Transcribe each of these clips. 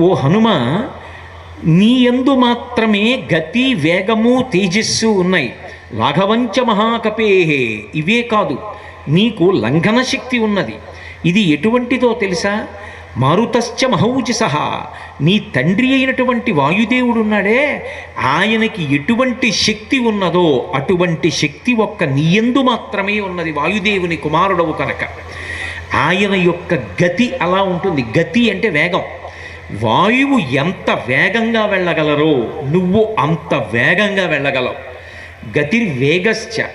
ఓ హనుమ, నీ యందు మాత్రమే గతి, వేగము, తేజస్సు ఉన్నాయి. లాఘవంచ మహాకపేహే, ఇవే కాదు, నీకు లంఘన శక్తి ఉన్నది. ఇది ఎటువంటిదో తెలుసా? మారుతశ్చ మహౌజసః, నీ తండ్రి అయినటువంటి వాయుదేవుడున్నాడే, ఆయనకి ఎటువంటి శక్తి ఉన్నదో అటువంటి శక్తి ఒక్క నీయందు మాత్రమే ఉన్నది. వాయుదేవుని కుమారుడవు కనుక ఆయన యొక్క గతి అలా ఉంటుంది. గతి అంటే వేగం. వాయువు ఎంత వేగంగా వెళ్ళగలరో నువ్వు అంత వేగంగా వెళ్ళగలవు. గతిర్వేగశ్చ,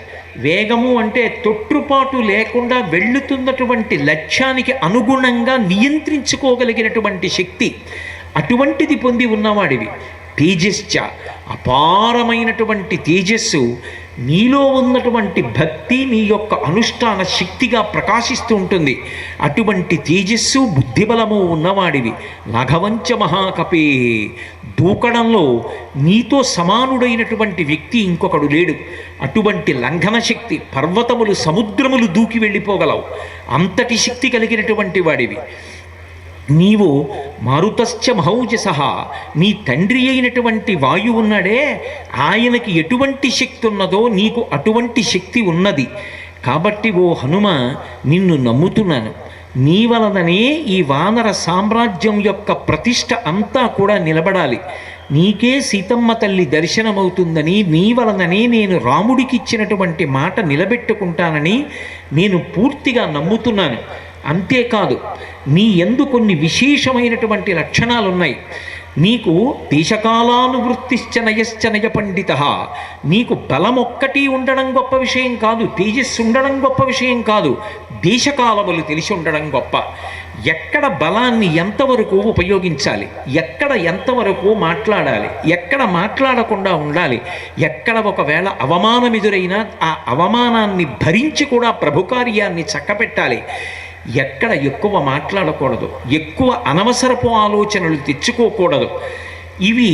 వేగము అంటే తొట్టుపాటు లేకుండా వెళ్ళుతున్నటువంటి లక్ష్యానికి అనుగుణంగా నియంత్రించుకోగలిగినటువంటి శక్తి, అటువంటిది పొంది ఉన్నవాడివి. తేజశ్చ, అపారమైనటువంటి తేజస్సు, నీలో ఉన్నటువంటి భక్తి నీ యొక్క అనుష్ఠాన శక్తిగా ప్రకాశిస్తూ ఉంటుంది. అటువంటి తేజస్సు, బుద్ధిబలము ఉన్నవాడివి. లాఘవంచ మహాకపే, దూకడంలో నీతో సమానుడైనటువంటి వ్యక్తి ఇంకొకడు లేడు. అటువంటి లంఘన శక్తి, పర్వతములు, సముద్రములు దూకి వెళ్ళిపోగలవు. అంతటి శక్తి కలిగినటువంటి వాడివి నీవు. మారుతశ్చ మహౌజసః, నీ తండ్రి అయినటువంటి వాయువు ఉన్నాడే, ఆయనకి ఎటువంటి శక్తి ఉన్నదో నీకు అటువంటి శక్తి ఉన్నది. కాబట్టి ఓ హనుమ, నిన్ను నమ్ముతున్నాను. నీ వలననే ఈ వానర సామ్రాజ్యం యొక్క ప్రతిష్ట అంతా కూడా నిలబడాలి. నీకే సీతమ్మ తల్లి దర్శనమవుతుందని, నీ వలననే నేను రాముడికి ఇచ్చినటువంటి మాట నిలబెట్టుకుంటానని నేను పూర్తిగా నమ్ముతున్నాను. అంతేకాదు, నీ యందు కొన్ని విశేషమైనటువంటి లక్షణాలు ఉన్నాయి. నీకు దేశకాలానువృత్తిశ్చ నయశ్చ నయ పండిత, నీకు బలం ఒక్కటి ఉండడం గొప్ప విషయం కాదు, తేజస్సు ఉండడం గొప్ప విషయం కాదు, దేశకాలములు తెలిసి ఉండడం గొప్ప. ఎక్కడ బలాన్ని ఎంతవరకు ఉపయోగించాలి, ఎక్కడ ఎంతవరకు మాట్లాడాలి, ఎక్కడ మాట్లాడకుండా ఉండాలి, ఎక్కడ ఒకవేళ అవమానం ఎదురైనా ఆ అవమానాన్ని భరించి కూడా ప్రభుకార్యాన్ని చక్కపెట్టాలి, ఎక్కడ ఎక్కువ మాట్లాడకూడదు, ఎక్కువ అనవసరపు ఆలోచనలు తెచ్చుకోకూడదు. ఇవి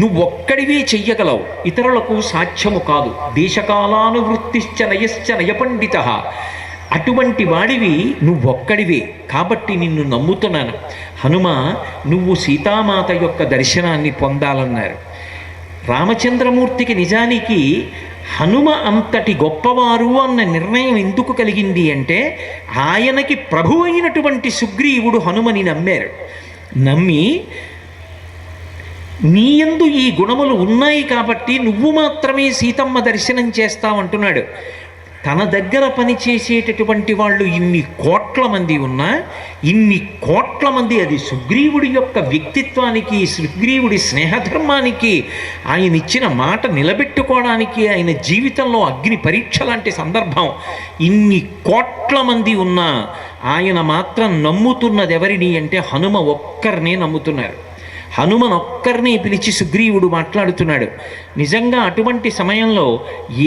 నువ్వొక్కడివే చెయ్యగలవు, ఇతరులకు సాధ్యము కాదు. దేశకాలానువృత్తిశ్చ నయశ్చ నయపండిత, అటువంటి వాడివి నువ్వొక్కడివే. కాబట్టి నిన్ను నమ్ముతున్నాను. హనుమ, నువ్వు సీతామాత యొక్క దర్శనాన్ని పొందాలన్నారు. రామచంద్రమూర్తికి నిజానికి హనుమ అంతటి గొప్పవారు అన్న నిర్ణయం ఎందుకు కలిగింది అంటే, ఆయనకి ప్రభు అయినటువంటి సుగ్రీవుడు హనుమని నమ్మారు. నమ్మి నీయందు ఈ గుణములు ఉన్నాయి కాబట్టి నువ్వు మాత్రమే సీతమ్మ దర్శనం చేస్తావంటున్నాడు. తన దగ్గర పనిచేసేటటువంటి వాళ్ళు ఇన్ని కోట్ల మంది ఉన్నా, ఇన్ని కోట్ల మంది, అది సుగ్రీవుడి యొక్క వ్యక్తిత్వానికి, సుగ్రీవుడి స్నేహధర్మానికి, ఆయన ఇచ్చిన మాట నిలబెట్టుకోవడానికి, ఆయన జీవితంలో అగ్ని పరీక్ష లాంటి సందర్భం, ఇన్ని కోట్ల మంది ఉన్నా ఆయన మాత్రం నమ్ముతున్నది ఎవరిని అంటే హనుమ ఒక్కరినే నమ్ముతున్నారు. హనుమన్ ఒక్కరినే పిలిచి సుగ్రీవుడు మాట్లాడుతున్నాడు. నిజంగా అటువంటి సమయంలో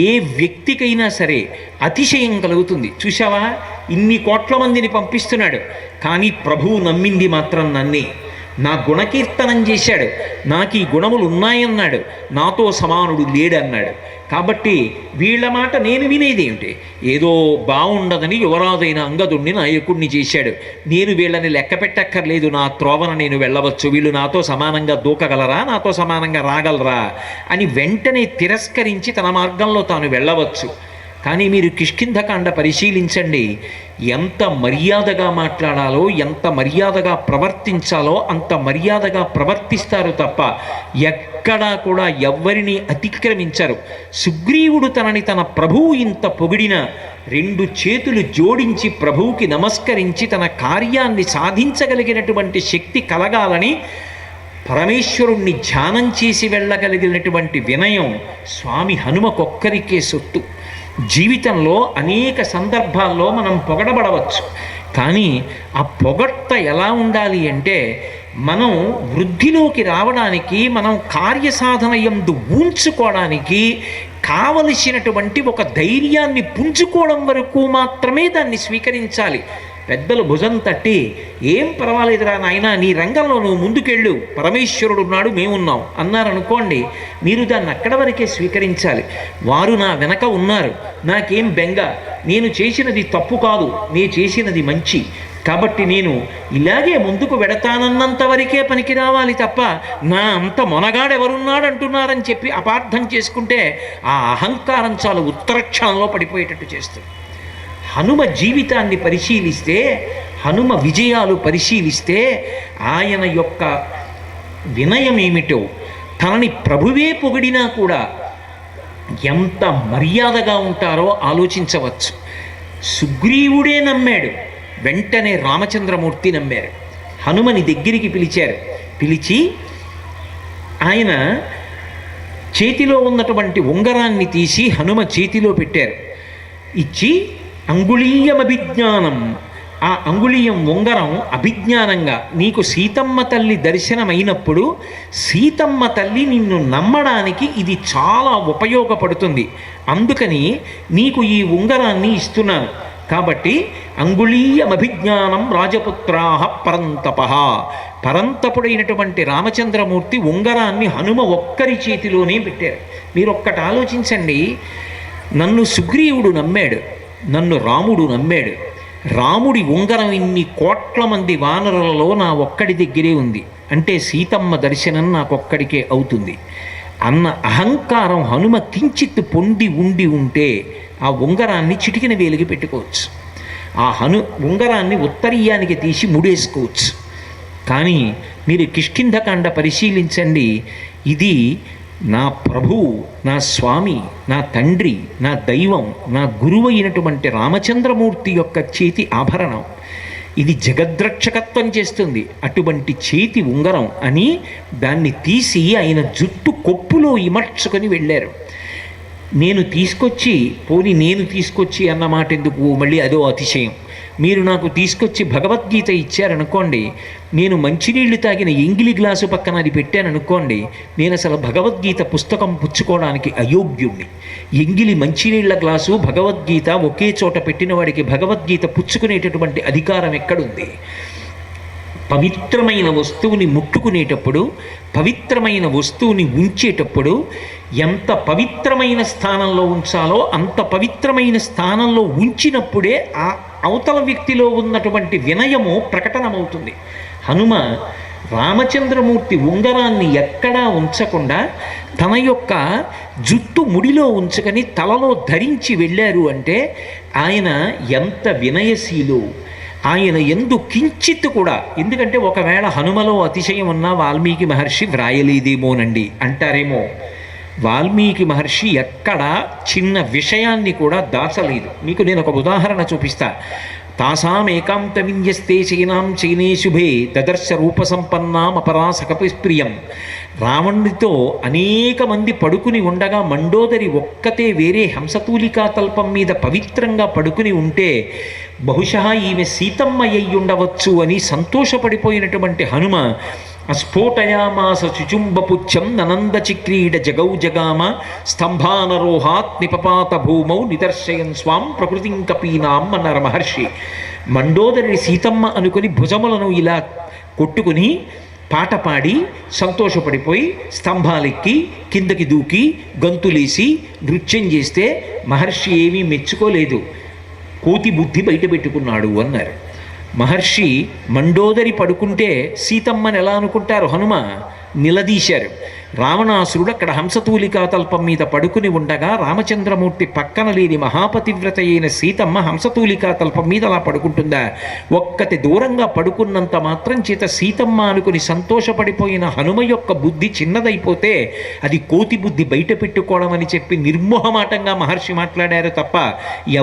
ఏ వ్యక్తికైనా సరే అతిశయం కలుగుతుంది. చూశావా, ఇన్ని కోట్ల మందిని పంపిస్తున్నాడు, కానీ ప్రభువు నమ్మింది మాత్రం నన్నే. నా గుణకీర్తనం చేశాడు, నాకు ఈ గుణములు ఉన్నాయన్నాడు, నాతో సమానుడు లేడన్నాడు. కాబట్టి వీళ్ళ మాట నేను వినేదేమిటి? ఏదో బాగుండదని యువరాజైన అంగదుణ్ణి నాయకుడిని చేశాడు, నేను వీళ్ళని లెక్క పెట్టక్కర్లేదు, నా త్రోవన నేను వెళ్ళవచ్చు, వీళ్ళు నాతో సమానంగా దూకగలరా, నాతో సమానంగా రాగలరా అని వెంటనే తిరస్కరించి తన మార్గంలో తాను వెళ్ళవచ్చు. కానీ మీరు కిష్కింధకాండ పరిశీలించండి, ఎంత మర్యాదగా మాట్లాడాలో, ఎంత మర్యాదగా ప్రవర్తించాలో అంత మర్యాదగా ప్రవర్తిస్తారు తప్ప ఎక్కడా కూడా ఎవ్వరిని అతిక్రమించరు. సుగ్రీవుడు తనని తన ప్రభువు ఇంత పొగిడిన, రెండు చేతులు జోడించి ప్రభువుకి నమస్కరించి తన కార్యాన్ని సాధించగలిగినటువంటి శక్తి కలగాలని పరమేశ్వరుణ్ణి ధ్యానం చేసి వెళ్ళగలిగినటువంటి వినయం స్వామి హనుమకొక్కరికే సొత్తు. జీవితంలో అనేక సందర్భాల్లో మనం పొగడబడవచ్చు, కానీ ఆ పొగడ్త ఎలా ఉండాలి అంటే, మనం వృద్ధిలోకి రావడానికి, మనం కార్యసాధన యందు ఊంచుకోవడానికి కావలసినటువంటి ఒక ధైర్యాన్ని పుంజుకోవడం వరకు మాత్రమే దాన్ని స్వీకరించాలి. పెద్దలు భుజం తట్టి, ఏం పర్వాలేదురా నాయనా, నీ రంగంలో నువ్వు ముందుకెళ్ళు, పరమేశ్వరుడు ఉన్నాడు, మేమున్నాం అన్నారనుకోండి, మీరు దాన్ని అక్కడ వరకే స్వీకరించాలి. వారు నా వెనక ఉన్నారు, నాకేం బెంగ, నేను చేసినది తప్పు కాదు, నేను చేసినది మంచి, కాబట్టి నేను ఇలాగే ముందుకు వెడతానన్నంత వరకే పనికి రావాలి తప్ప నా అంత మొనగాడెవరున్నాడు అంటున్నారని చెప్పి అపార్థం చేసుకుంటే ఆ అహంకారం చాలా ఉత్తరక్షణంలో పడిపోయేటట్టు చేస్తుంది. హనుమ జీవితాన్ని పరిశీలిస్తే, హనుమ విజయాలు పరిశీలిస్తే ఆయన యొక్క వినయం ఏమిటో, తనని ప్రభువే పొగిడినా కూడా ఎంత మర్యాదగా ఉంటారో ఆలోచించవచ్చు. సుగ్రీవుడే నమ్మాడు, వెంటనే రామచంద్రమూర్తి నమ్మారు. హనుమని దగ్గరికి పిలిచారు. పిలిచి ఆయన చేతిలో ఉన్నటువంటి ఉంగరాన్ని తీసి హనుమ చేతిలో పెట్టారు. ఇచ్చి అంగుళీయమభిజ్ఞానం, ఆ అంగుళీయం ఉంగరం అభిజ్ఞానంగా నీకు సీతమ్మ తల్లి దర్శనమైనప్పుడు సీతమ్మ తల్లి నిన్ను నమ్మడానికి ఇది చాలా ఉపయోగపడుతుంది, అందుకని నీకు ఈ ఉంగరాన్ని ఇస్తున్నాను. కాబట్టి అంగుళీయమభిజ్ఞానం రాజపుత్రాహ పరంతప, పరంతపుడైనటువంటి రామచంద్రమూర్తి ఉంగరాన్ని హనుమ ఒక్కరి చేతిలోనే పెట్టారు. మీరు ఒక్కటి ఆలోచించండి, నన్ను సుగ్రీవుడు నమ్మాడు, నన్ను రాముడు నమ్మాడు, రాముడి ఉంగరం ఇన్ని కోట్ల మంది వానరులలో నా ఒక్కడి దగ్గరే ఉంది అంటే సీతమ్మ దర్శనం నాకొక్కడికే అవుతుంది అన్న అహంకారం హనుమ కించిత్ పొంది ఉంటే ఆ ఉంగరాన్ని చిటికిన వేలికి పెట్టుకోవచ్చు, ఆ ఉంగరాన్ని ఉత్తరీయానికి తీసి ముడేసుకోవచ్చు. కానీ మీరు కిష్కింధకాండ పరిశీలించండి, ఇది నా ప్రభువు, నా స్వామి, నా తండ్రి, నా దైవం, నా గురువు అయినటువంటి రామచంద్రమూర్తి యొక్క చేతి ఆభరణం, ఇది జగద్రక్షకత్వం చేస్తుంది, అటువంటి చేతి ఉంగరం అని దాన్ని తీసి ఆయన జుట్టు కొప్పులో ఇమర్చుకొని వెళ్ళారు. నేను తీసుకొచ్చి అన్నమాట ఎందుకు, మళ్ళీ అదో అతిశయం. మీరు నాకు తీసుకొచ్చి భగవద్గీత ఇచ్చారనుకోండి, నేను మంచినీళ్లు తాగిన ఎంగిలి గ్లాసు పక్కన అది పెట్టాననుకోండి, నేను అసలు భగవద్గీత పుస్తకం పుచ్చుకోవడానికి అయోగ్యుణ్ణి. ఎంగిలి మంచినీళ్ల గ్లాసు భగవద్గీత ఒకే చోట పెట్టిన వాడికి భగవద్గీత పుచ్చుకునేటటువంటి అధికారం ఎక్కడుంది? పవిత్రమైన వస్తువుని ముట్టుకునేటప్పుడు, పవిత్రమైన వస్తువుని ఉంచేటప్పుడు ఎంత పవిత్రమైన స్థానంలో ఉంచాలో అంత పవిత్రమైన స్థానంలో ఉంచినప్పుడే ఆ అవతల వ్యక్తిలో ఉన్నటువంటి వినయము ప్రకటనమవుతుంది. హనుమ రామచంద్రమూర్తి ఉంగరాన్ని ఎక్కడా ఉంచకుండా తన యొక్క జుట్టు ముడిలో ఉంచుకొని తలలో ధరించి వెళ్ళారు అంటే ఆయన ఎంత వినయశీలు, ఆయన ఎందు కించిత్ కూడా. ఎందుకంటే ఒకవేళ హనుమలో అతిశయం ఉన్నా వాల్మీకి మహర్షి వ్రాయలేదేమోనండి అంటారేమో. వాల్మీకి మహర్షి ఎక్కడ చిన్న విషయాన్ని కూడా దాచలేదు. మీకు నేను ఒక ఉదాహరణ చూపిస్తా. తాసాం ఏకాంత విన్యస్తే చైనాం చైనే శుభే దదర్శ రూపసంపన్నాం అపరాసకపి ప్రియం. రావణుడితో అనేక మంది పడుకుని ఉండగా మండోదరి ఒక్కతే వేరే హంసతూలికా తల్పం మీద పవిత్రంగా పడుకుని ఉంటే బహుశా ఈమె సీతమ్మ అయ్యుండవచ్చు అని సంతోషపడిపోయినటువంటి హనుమ అస్ఫోటయామాస శుచుంబపుచ్చం ననందచిక్రీడ జగౌ జగామ స్తంభానరోహాత్ నిపపాత భూమౌ నిదర్శయన్ స్వాం ప్రకృతిం కపీనాం అన్నారు మహర్షి. మండోదరిని సీతమ్మ అనుకుని భుజములను ఇలా కొట్టుకుని పాట పాడి సంతోషపడిపోయి స్తంభాలెక్కి కిందకి దూకి గంతులేసి నృత్యం చేస్తే మహర్షి ఏమీ మెచ్చుకోలేదు. కోతి బుద్ధి బయట పెట్టుకున్నాడు అన్నారు. మహర్షి మండోదరి పడుకుంటే సీతమ్మని ఎలా అనుకుంటారు? హనుమ నిలదీశారు. రావణాసురుడు అక్కడ హంసతూలికా తల్పం మీద పడుకుని ఉండగా రామచంద్రమూర్తి పక్కన లేని మహాపతివ్రత అయిన సీతమ్మ హంసతూలికా తల్పం మీద అలా పడుకుంటుందా? ఒక్కటి దూరంగా పడుకున్నంత మాత్రం చేత సీతమ్మ అనుకుని సంతోషపడిపోయిన హనుమ యొక్క బుద్ధి చిన్నదైపోతే అది కోతి బుద్ధి బయట పెట్టుకోవడం అని చెప్పి నిర్మోహమాటంగా మహర్షి మాట్లాడారు తప్ప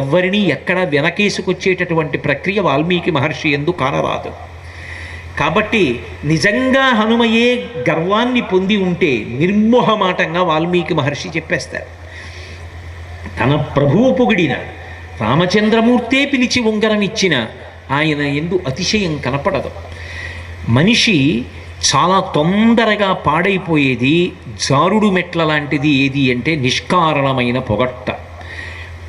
ఎవ్వరినీ ఎక్కడా వెనకేసుకొచ్చేటటువంటి ప్రక్రియ వాల్మీకి మహర్షి ఎందు కానరాదు. కాబట్టి నిజంగా హనుమయే గర్వాన్ని పొంది ఉంటే నిర్మోహమాటంగా వాల్మీకి మహర్షి చెప్పేస్తారు. తన ప్రభువు పొగిడిన రామచంద్రమూర్తే పిలిచి ఉంగరం ఇచ్చిన ఆయన ఎందు అతిశయం కనపడదు. మనిషి చాలా తొందరగా పాడైపోయేది జారుడు మెట్ల లాంటిది ఏది అంటే నిష్కారణమైన పొగట్ట.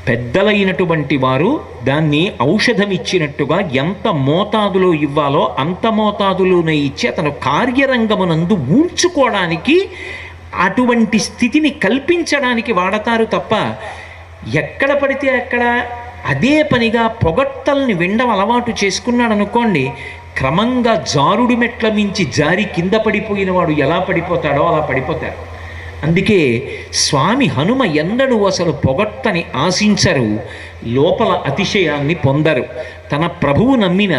పెద్దలైనటువంటి వారు దాన్ని ఔషధం ఇచ్చినట్టుగా ఎంత మోతాదులో ఇవ్వాలో అంత మోతాదులోనే ఇచ్చి అతను కార్యరంగమునందు ఊడ్చుకోవడానికి అటువంటి స్థితిని కల్పించడానికి వాడతారు తప్ప ఎక్కడ పడితే అక్కడ అదే పనిగా పొగట్టల్ని వినడం అలవాటు చేసుకున్నాడు అనుకోండి, క్రమంగా జారుడు మెట్ల మించి జారి కింద పడిపోయిన వాడు ఎలా పడిపోతాడో అలా పడిపోతాడు. అందుకే స్వామి హనుమ ఎన్నడూ అసలు పొగట్టని ఆశించరు, లోపల అతిశయాన్ని పొందరు. తన ప్రభువు నమ్మిన,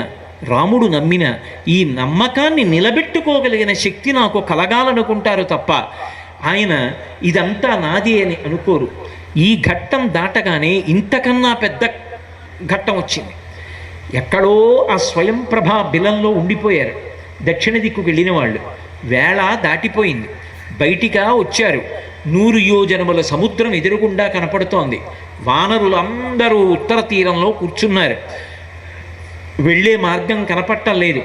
రాముడు నమ్మిన ఈ నమ్మకాన్ని నిలబెట్టుకోగలిగిన శక్తి నాకు కలగాలనుకుంటారు తప్ప ఆయన ఇదంతా నాది అని అనుకోరు. ఈ ఘట్టం దాటగానే ఇంతకన్నా పెద్ద ఘట్టం వచ్చింది. ఎక్కడో ఆ స్వయం ప్రభా బిలంలో ఉండిపోయారు దక్షిణ దిక్కుకు వెళ్ళిన వాళ్ళు. వేళ దాటిపోయింది, బయటిగా వచ్చారు. 100 యోజనముల సముద్రం ఎదురుగుండా కనపడుతోంది. వానరులు అందరూ ఉత్తర తీరంలో కూర్చున్నారు. వెళ్ళే మార్గం కనపట్టలేదు.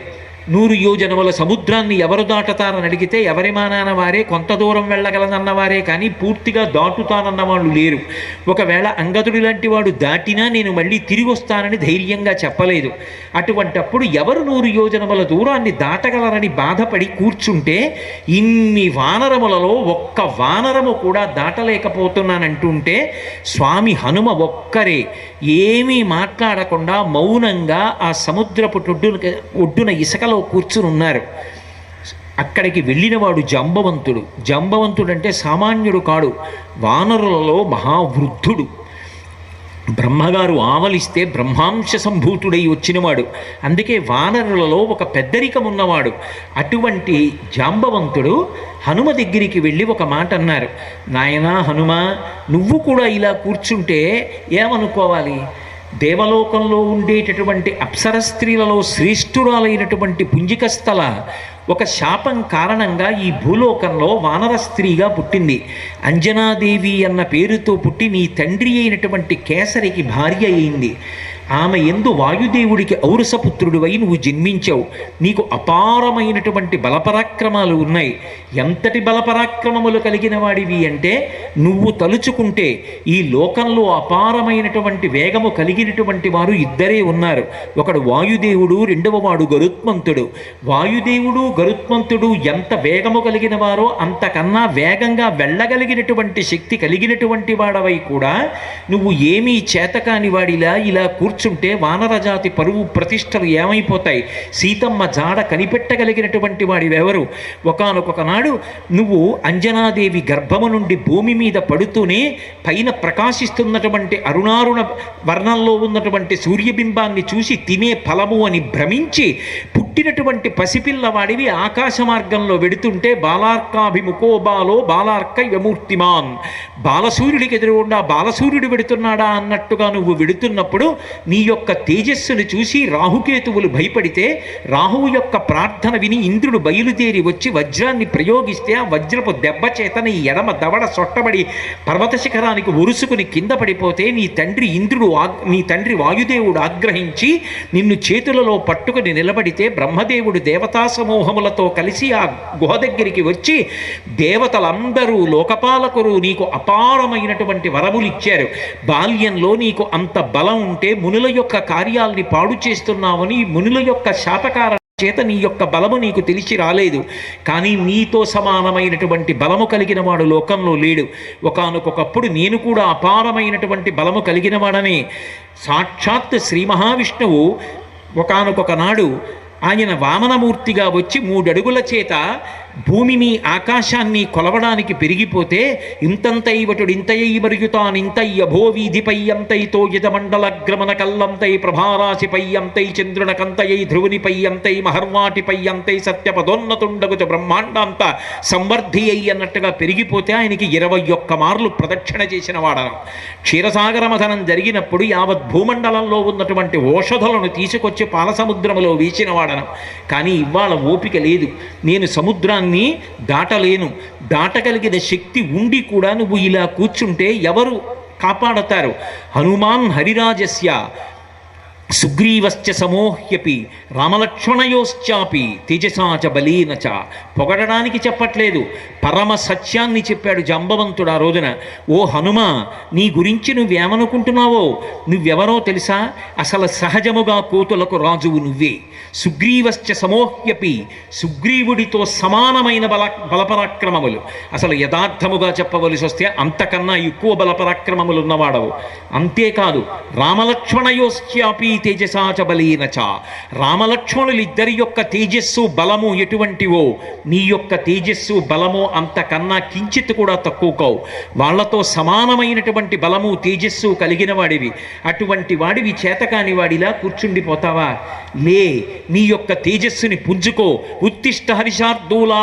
100 యోజనముల సముద్రాన్ని ఎవరు దాటుతారని అడిగితే ఎవరి మానాన వారే, కొంత దూరం వెళ్ళగలనన్నవారే కానీ పూర్తిగా దాటుతానన్న వాళ్ళు లేరు. ఒకవేళ అంగదుడి లాంటి వాడు దాటినా నేను మళ్ళీ తిరిగి వస్తానని ధైర్యంగా చెప్పలేదు. అటువంటప్పుడు ఎవరు 100 యోజనముల దూరాన్ని దాటగలరని బాధపడి కూర్చుంటే ఇన్ని వానరములలో ఒక్క వానరము కూడా దాటలేకపోతున్నానంటుంటే స్వామి హనుమ ఒక్కరే ఏమీ మాట్లాడకుండా మౌనంగా ఆ సముద్రపు ఒడ్డున ఇసుకలో కూర్చుని ఉన్నారు. అక్కడికి వెళ్ళినవాడు జాంబవంతుడు. జాంబవంతుడు అంటే సామాన్యుడు కాడు, వానరులలో మహావృద్ధుడు. బ్రహ్మగారు ఆవలిస్తే బ్రహ్మాంశ సంభూతుడై వచ్చినవాడు. అందుకే వానరులలో ఒక పెద్దరికం ఉన్నవాడు. అటువంటి జాంబవంతుడు హనుమ దగ్గరికి వెళ్ళి ఒక మాట అన్నారు. నాయనా హనుమ, నువ్వు కూడా ఇలా కూర్చుంటే ఏమనుకోవాలి? దేవలోకంలో ఉండేటటువంటి అప్సర స్త్రీలలో శ్రేష్ఠురాలైనటువంటి పుంజికస్థల ఒక శాపం కారణంగా ఈ భూలోకంలో వానర స్త్రీగా పుట్టింది. అంజనాదేవి అన్న పేరుతో పుట్టి నీ తండ్రి అయినటువంటి కేసరికి భార్య అయింది. ఆమె యందు వాయుదేవుడికి ఔరసపుత్రుడివై నువ్వు జన్మించావు. నీకు అపారమైనటువంటి బలపరాక్రమాలు ఉన్నాయి. ఎంతటి బలపరాక్రమములు కలిగిన వాడివి అంటే నువ్వు తలుచుకుంటే ఈ లోకంలో అపారమైనటువంటి వేగము కలిగినటువంటి వారు ఇద్దరే ఉన్నారు. ఒకడు వాయుదేవుడు, రెండవ వాడు గరుత్మంతుడు. వాయుదేవుడు గరుత్మంతుడు ఎంత వేగము కలిగిన వారో అంతకన్నా వేగంగా వెళ్ళగలిగినటువంటి శక్తి కలిగినటువంటి వాడవై కూడా నువ్వు ఏమీ చేతకాని వాడిలా ఇలా కూర్చుంటే వానరజాతి పరువు ప్రతిష్టలు ఏమైపోతాయి? సీతమ్మ జాడ కనిపెట్టగలిగినటువంటి వాడివెవరు? ఒకానొక నాడు నువ్వు అంజనాదేవి గర్భము నుండి భూమి మీద పడుతూనే పైన ప్రకాశిస్తున్నటువంటి అరుణారుణ వర్ణంలో ఉన్నటువంటి సూర్యబింబాన్ని చూసి తినే ఫలము అని భ్రమించి పుట్టినటువంటి పసిపిల్లవాడివి ఆకాశ మార్గంలో వెడుతుంటే బాలార్కాభిముఖో బాలో బాలార్క యమూర్తిమాన్, బాలసూర్యుడికి ఎదురుగుండా బాలసూర్యుడు వెడుతున్నాడా అన్నట్టుగా నువ్వు వెడుతున్నప్పుడు నీ యొక్క తేజస్సును చూసి రాహుకేతువులు భయపడితే రాహువు యొక్క ప్రార్థన విని ఇంద్రుడు బయలుదేరి వచ్చి వజ్రాన్ని ప్రయోగిస్తే ఆ వజ్రపు దెబ్బ చేత నీ ఎడమ దవడ సొట్టబడి పర్వత శిఖరానికి ఉరుసుకుని కింద పడిపోతే నీ తండ్రి వాయుదేవుడు ఆగ్రహించి నిన్ను చేతులలో పట్టుకుని నిలబడితే బ్రహ్మదేవుడు దేవతా సమూహములతో కలిసి ఆ గుహ దగ్గరికి వచ్చి దేవతలందరూ లోకపాలకులు నీకు అపారమైనటువంటి వరములు ఇచ్చారు. బాల్యంలో నీకు అంత బలం ఉంటే మునుల యొక్క కార్యాల్ని పాడు చేస్తున్నావని మునుల యొక్క శాపకార చేత నీ యొక్క బలము నీకు తెలిసి రాలేదు. కానీ నీతో సమానమైనటువంటి బలము కలిగిన వాడు లోకంలో లేడు. ఒకానొకప్పుడు నేను కూడా అపారమైనటువంటి బలము కలిగిన వాడనే. సాక్షాత్ శ్రీ మహావిష్ణువు ఒకానొక నాడు ఆయన వామనమూర్తిగా వచ్చి 3 అడుగుల చేత భూమిని ఆకాశాన్ని కొలవడానికి పెరిగిపోతే ఇంతంతైవటుడు ఇంతయ్యి మరుగుతానింతయ్య భోవీధిపై అంతైతో యజమండలగ్రమణ కల్లంతై ప్రభారాశిపై అంతై చంద్రునకంతయై ధ్రువునిపై అంతై మహర్వాటిపై అంతై సత్యపదోన్నతుండగుచ బ్రహ్మాండాంత సంవర్ధి అయి అన్నట్టుగా పెరిగిపోతే ఆయనకి 21 మార్లు ప్రదక్షిణ చేసిన వాడనం. క్షీరసాగర మథనం జరిగినప్పుడు యావత్ భూమండలంలో ఉన్నటువంటి ఓషధులను తీసుకొచ్చి పాలసముద్రములో వేసిన వాడనం. కానీ ఇవాళ ఓపిక లేదు, నేను సముద్రాన్ని దాటలేను. దాటగలిగిన శక్తి ఉండి కూడా నువ్వు ఇలా కూర్చుంటే ఎవరు కాపాడతారు? హనుమాన్ హరిరాజస్య సుగ్రీవశ్చ సమోహ్యపి రామలక్ష్మణయోశ్చాపి తేజసాచ బలీన చ. పొగడడానికి చెప్పట్లేదు, పరమ సత్యాన్ని చెప్పాడు జాంబవంతుడు ఆ రోజున. ఓ హనుమ, నీ గురించి నువ్వేమనుకుంటున్నావో, నువ్వెవరో తెలుసా? అసలు సహజముగా కోతులకు రాజువు నువ్వే. సుగ్రీవశ్చ సమోహ్యపి, సుగ్రీవుడితో సమానమైన బలపరాక్రమములు. అసలు యథార్థముగా చెప్పవలసి వస్తే అంతకన్నా ఎక్కువ బలపరాక్రమములు ఉన్నవాడవు. అంతేకాదు రామలక్ష్మణయోశ్చాపి తేజసాచ బలీన చ. రామలక్ష్మణులిద్దరి యొక్క తేజస్సు బలము ఎటువంటివో, నీ యొక్క తేజస్సు బలము అంతకన్నా కించిత్ కూడా తక్కువ కావు. వాళ్లతో సమానమైనటువంటి బలము తేజస్సు కలిగిన వాడివి. అటువంటి వాడివి చేతకాని వాడిలా కూర్చుండిపోతావా? లే, నీ యొక్క తేజస్సుని పుంజుకో. ఉత్తిష్ట హరిషార్దూలా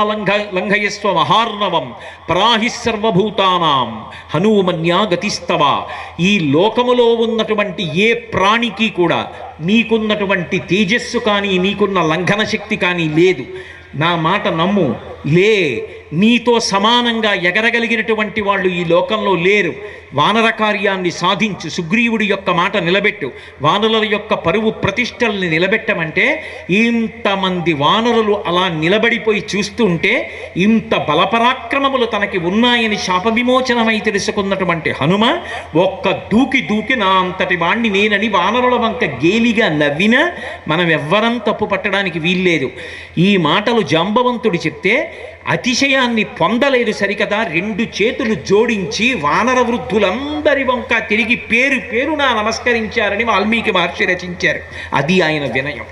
లంఘయస్వ మహార్ణవం పరాహి సర్వభూతానాం హనుమన్యా గతిస్తవ. ఈ లోకములో ఉన్నటువంటి ఏ ప్రాణికి కూడా నీకున్నటువంటి తేజస్సు కానీ నీకున్న లంఘన శక్తి కానీ లేదు. నా మాట నమ్ము. లే, నీతో సమానంగా ఎగరగలిగినటువంటి వాళ్ళు ఈ లోకంలో లేరు. వానర కార్యాన్ని సాధించు, సుగ్రీవుడి యొక్క మాట నిలబెట్టు, వానరుల యొక్క పరువు ప్రతిష్టల్ని నిలబెట్టమంటే ఇంతమంది వానరులు అలా నిలబడిపోయి చూస్తుంటే, ఇంత బలపరాక్రమములు తనకి ఉన్నాయని శాపవిమోచనమై తెలుసుకున్నటువంటి హనుమ ఒక్క దూకి నా అంతటి వాణ్ణి నేనని వానరుల వంక గేలిగా నవ్వినా మనం ఎవ్వరం తప్పు పట్టడానికి వీల్లేదు. ఈ మాటలు జాంబవంతుడు చెప్తే అతిశయాన్ని పొందలేదు సరికదా, రెండు చేతులు జోడించి వానర వృద్ధులందరి వంక తిరిగి పేరు పేరున నమస్కరించారని వాల్మీకి మహర్షి రచించారు. అది ఆయన వినయం.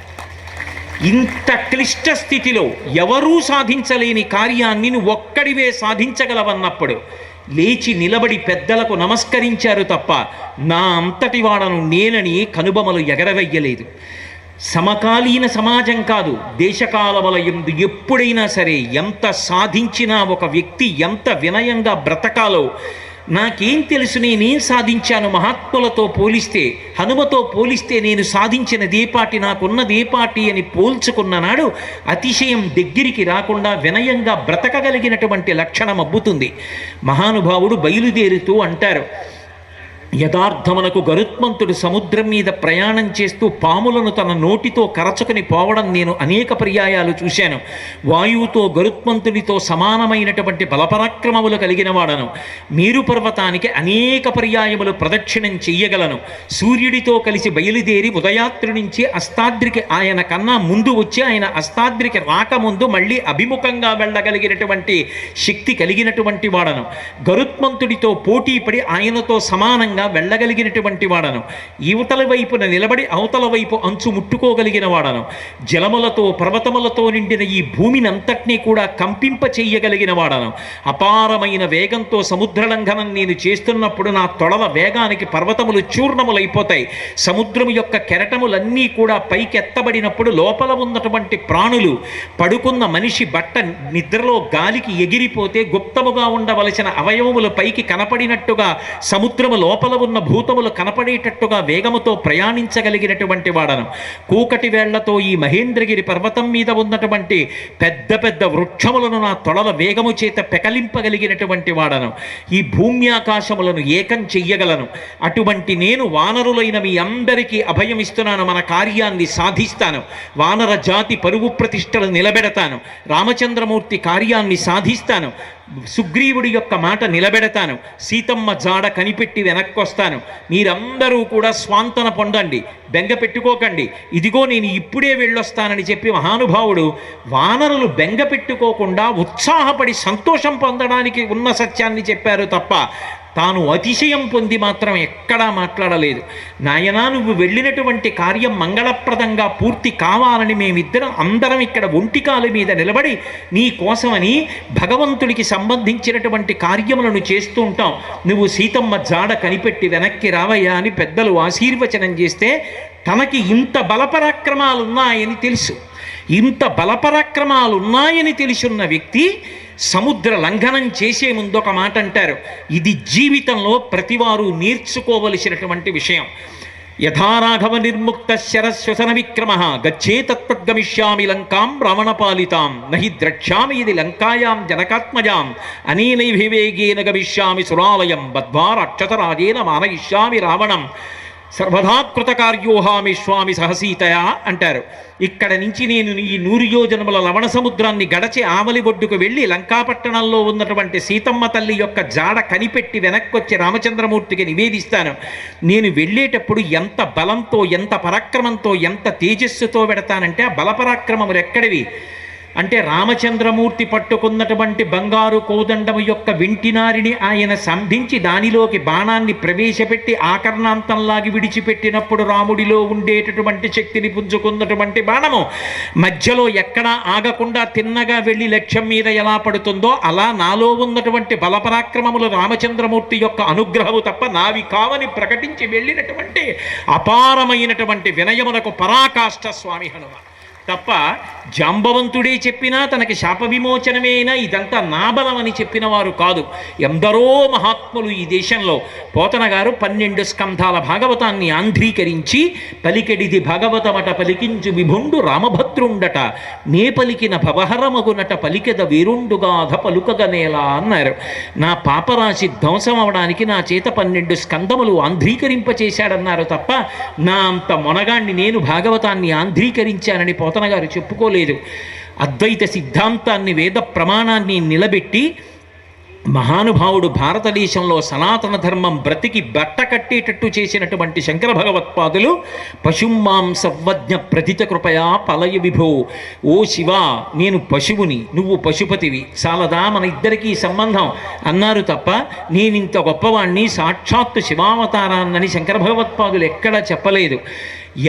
ఇంత క్లిష్ట స్థితిలో ఎవరూ సాధించలేని కార్యాన్ని నువ్వు ఒక్కడివే సాధించగలవన్నప్పుడు లేచి నిలబడి పెద్దలకు నమస్కరించారు తప్ప నా అంతటి వాడను నేనని కనుబొమలు ఎగరవెయ్యలేదు. సమకాలీన సమాజం కాదు, దేశకాలముల యందు ఎప్పుడైనా సరే ఎంత సాధించినా ఒక వ్యక్తి ఎంత వినయంగా బ్రతకాలో నాకేం తెలుసు, నేనేం సాధించాను మహాత్ములతో పోలిస్తే, హనుమతో పోలిస్తే నేను సాధించినదేపాటి, నాకున్నదేపాటి అని పోల్చుకున్ననాడు అతిశయం దగ్గరికి రాకుండా వినయంగా బ్రతకగలిగినటువంటి లక్షణం అబ్బుతుంది. మహానుభావుడు బయలుదేరుతూ అంటారు, యథార్థమునకు గరుత్మంతుడు సముద్రం మీద ప్రయాణం చేస్తూ పాములను తన నోటితో కరచుకుని పోవడం నేను అనేక పర్యాయాలు చూశాను. వాయువుతో గరుత్మంతుడితో సమానమైనటువంటి బలపరాక్రమములు కలిగిన వాడను. మేరు పర్వతానికి అనేక పర్యాయములు ప్రదక్షిణం చెయ్యగలను. సూర్యుడితో కలిసి బయలుదేరి ఉదయాత్రి నుంచి అస్తాద్రికి ఆయన కన్నా ముందు వచ్చి ఆయన అస్తాద్రికి రాకముందు మళ్ళీ అభిముఖంగా వెళ్ళగలిగినటువంటి శక్తి కలిగినటువంటి వాడను. గరుత్మంతుడితో పోటీపడి ఆయనతో సమానంగా వెళ్ళగలిగినటువంటి వాడను. యువతల వైపున నిలబడి అవతల వైపు అంచు ముట్టుకోగలిగిన వాడను. జలములతో పర్వతములతో నిండిన ఈ భూమిని అంతటినీ కూడా కంపింప చెయ్యగలిగిన వాడను. అపారమైన వేగంతో సముద్రలంఘనం నేను చేస్తున్నప్పుడు నా తొడల వేగానికి పర్వతములు చూర్ణములైపోతాయి. సముద్రము యొక్క కెరటములన్నీ కూడా పైకెత్తబడినప్పుడు లోపల ఉన్నటువంటి ప్రాణులు, పడుకున్న మనిషి బట్ట నిద్రలో గాలికి ఎగిరిపోతే గుప్తముగా ఉండవలసిన అవయవములు పైకి కనపడినట్టుగా సముద్రము లోపల ఉన్న భూతములు కనపడేటట్టుగా వేగముతో ప్రయాణించగలిగినటువంటి వాడను. కూకటి వేళ్లతో ఈ మహేంద్రగిరి పర్వతం మీద ఉన్నటువంటి పెద్ద పెద్ద వృక్షములను నా తొడల వేగము చేత పెకలింపగలిగినటువంటి వాడను. ఈ భూమ్యాకాశములను ఏకం చెయ్యగలను. అటువంటి నేను వానరులైన మీ అందరికీ అభయమిస్తున్నాను. మన కార్యాన్ని సాధిస్తాను. వానర జాతి పరువు ప్రతిష్టలు నిలబెడతాను. రామచంద్రమూర్తి కార్యాన్ని సాధిస్తాను. సుగ్రీవుడి యొక్క మాట నిలబెడతాను. సీతమ్మ జాడ కనిపెట్టి వెనక్కొస్తాను. మీరందరూ కూడా స్వాంతన పొందండి, బెంగ పెట్టుకోకండి. ఇదిగో నేను ఇప్పుడే వెళ్ళొస్తానని చెప్పి మహానుభావుడు వానరులు బెంగ పెట్టుకోకుండా ఉత్సాహపడి సంతోషం పొందడానికి ఉన్న సత్యాన్ని చెప్పారు తప్ప తాను అతిశయం పొంది మాత్రం ఎక్కడా మాట్లాడలేదు. నాయనా, నువ్వు వెళ్ళినటువంటి కార్యం మంగళప్రదంగా పూర్తి కావాలని మేమిద్దరం అందరం ఇక్కడ ఒంటికాల మీద నిలబడి నీ కోసమని భగవంతుడికి సంబంధించినటువంటి కార్యములను చేస్తూ ఉంటాం. నువ్వు సీతమ్మ జాడ కనిపెట్టి వెనక్కి రావయ్యా అని పెద్దలు ఆశీర్వచనం చేస్తే తనకి ఇంత బలపరాక్రమాలున్నాయని తెలుసు. ఇంత బలపరాక్రమాలున్నాయని తెలుసున్న వ్యక్తి సముద్ర లంఘనం చేసే ముందు ఒక మాట అంటారు. ఇది జీవితంలో ప్రతివారు నేర్చుకోవలసినటువంటి విషయం. యథారాఘవ నిర్ముక్త శరశ్వసన విక్రమ గచ్చేతత్గమిష్యామి లంకాం రావణపాలితాం నహి ద్రక్ష్యామి ఇది లంకాయాం జనకాత్మజాం అనేనైభివేగేన గమిష్యామి సురాలయం బద్ధ్వా రాక్షసరాజేన మానయిష్యామి రావణం. సర్వదా కృతకార్యోహామి స్వామి సహసీతయా అంటారు. ఇక్కడ నుంచి నేను ఈ 100 యోజనముల లవణ సముద్రాన్ని గడచి ఆవలి ఒడ్డుకు వెళ్ళి లంకాపట్టణంలో ఉన్నటువంటి సీతమ్మ తల్లి యొక్క జాడ కనిపెట్టి వెనక్కొచ్చి రామచంద్రమూర్తికి నివేదిస్తాను. నేను వెళ్ళేటప్పుడు ఎంత బలంతో, ఎంత పరాక్రమంతో, ఎంత తేజస్సుతో పెడతానంటే ఆ బలపరాక్రమములు ఎక్కడివి అంటే రామచంద్రమూర్తి పట్టుకున్నటువంటి బంగారు కోదండము యొక్క వెంటినారిని ఆయన సంధించి దానిలోకి బాణాన్ని ప్రవేశపెట్టి ఆకర్ణాంతంలాగి విడిచిపెట్టినప్పుడు రాముడిలో ఉండేటటువంటి శక్తిని పుంజుకున్నటువంటి బాణము మధ్యలో ఎక్కడా ఆగకుండా తిన్నగా వెళ్ళి లక్ష్యం మీద ఎలా పడుతుందో అలా నాలో ఉన్నటువంటి బలపరాక్రమములు రామచంద్రమూర్తి యొక్క అనుగ్రహము తప్ప నావి కావని ప్రకటించి వెళ్ళినటువంటి అపారమైనటువంటి వినయమునకు పరాకాష్ఠ స్వామి హనుమ. తప్ప జాంబవంతుడే చెప్పినా తనకి శాప విమోచనమే అయినా ఇదంతా నా బలం అని చెప్పిన వారు కాదు. ఎందరో మహాత్ములు ఈ దేశంలో. పోతన గారు 12 స్కంధాల భాగవతాన్ని ఆంధ్రీకరించి పలికెడిది భాగవతమట పలికించు విభుండు రామభద్రుండట నే పలికిన భవహరమగునట పలికెద వీరుండుగాధ పలుకగనేలా అన్నారు. నా పాపరాశి ధ్వంసం అవడానికి నా చేత 12 స్కందములు ఆంధ్రీకరింపచేశాడన్నారు తప్ప నా అంత మొనగాణ్ణి నేను భాగవతాన్ని ఆంధ్రీకరించానని పోతన గారు చెప్పుకోలేదు. అద్వైత సిద్ధాంతాన్ని, వేద ప్రమాణాన్ని నిలబెట్టి మహానుభావుడు భారతదేశంలో సనాతన ధర్మం బ్రతికి బట్ట కట్టేటట్టు చేసినటువంటి శంకర భగవత్పాదులు పశుమాం సర్వజ్ఞ ప్రథిత కృపయా పలయ విభో. ఓ శివ, నేను పశువుని, నువ్వు పశుపతివి, చాలదా మన ఇద్దరికీ సంబంధం అన్నారు తప్ప నేనింత గొప్పవాణ్ణి సాక్షాత్తు శివావతారాన్నని శంకర భగవత్పాదులు ఎక్కడా చెప్పలేదు.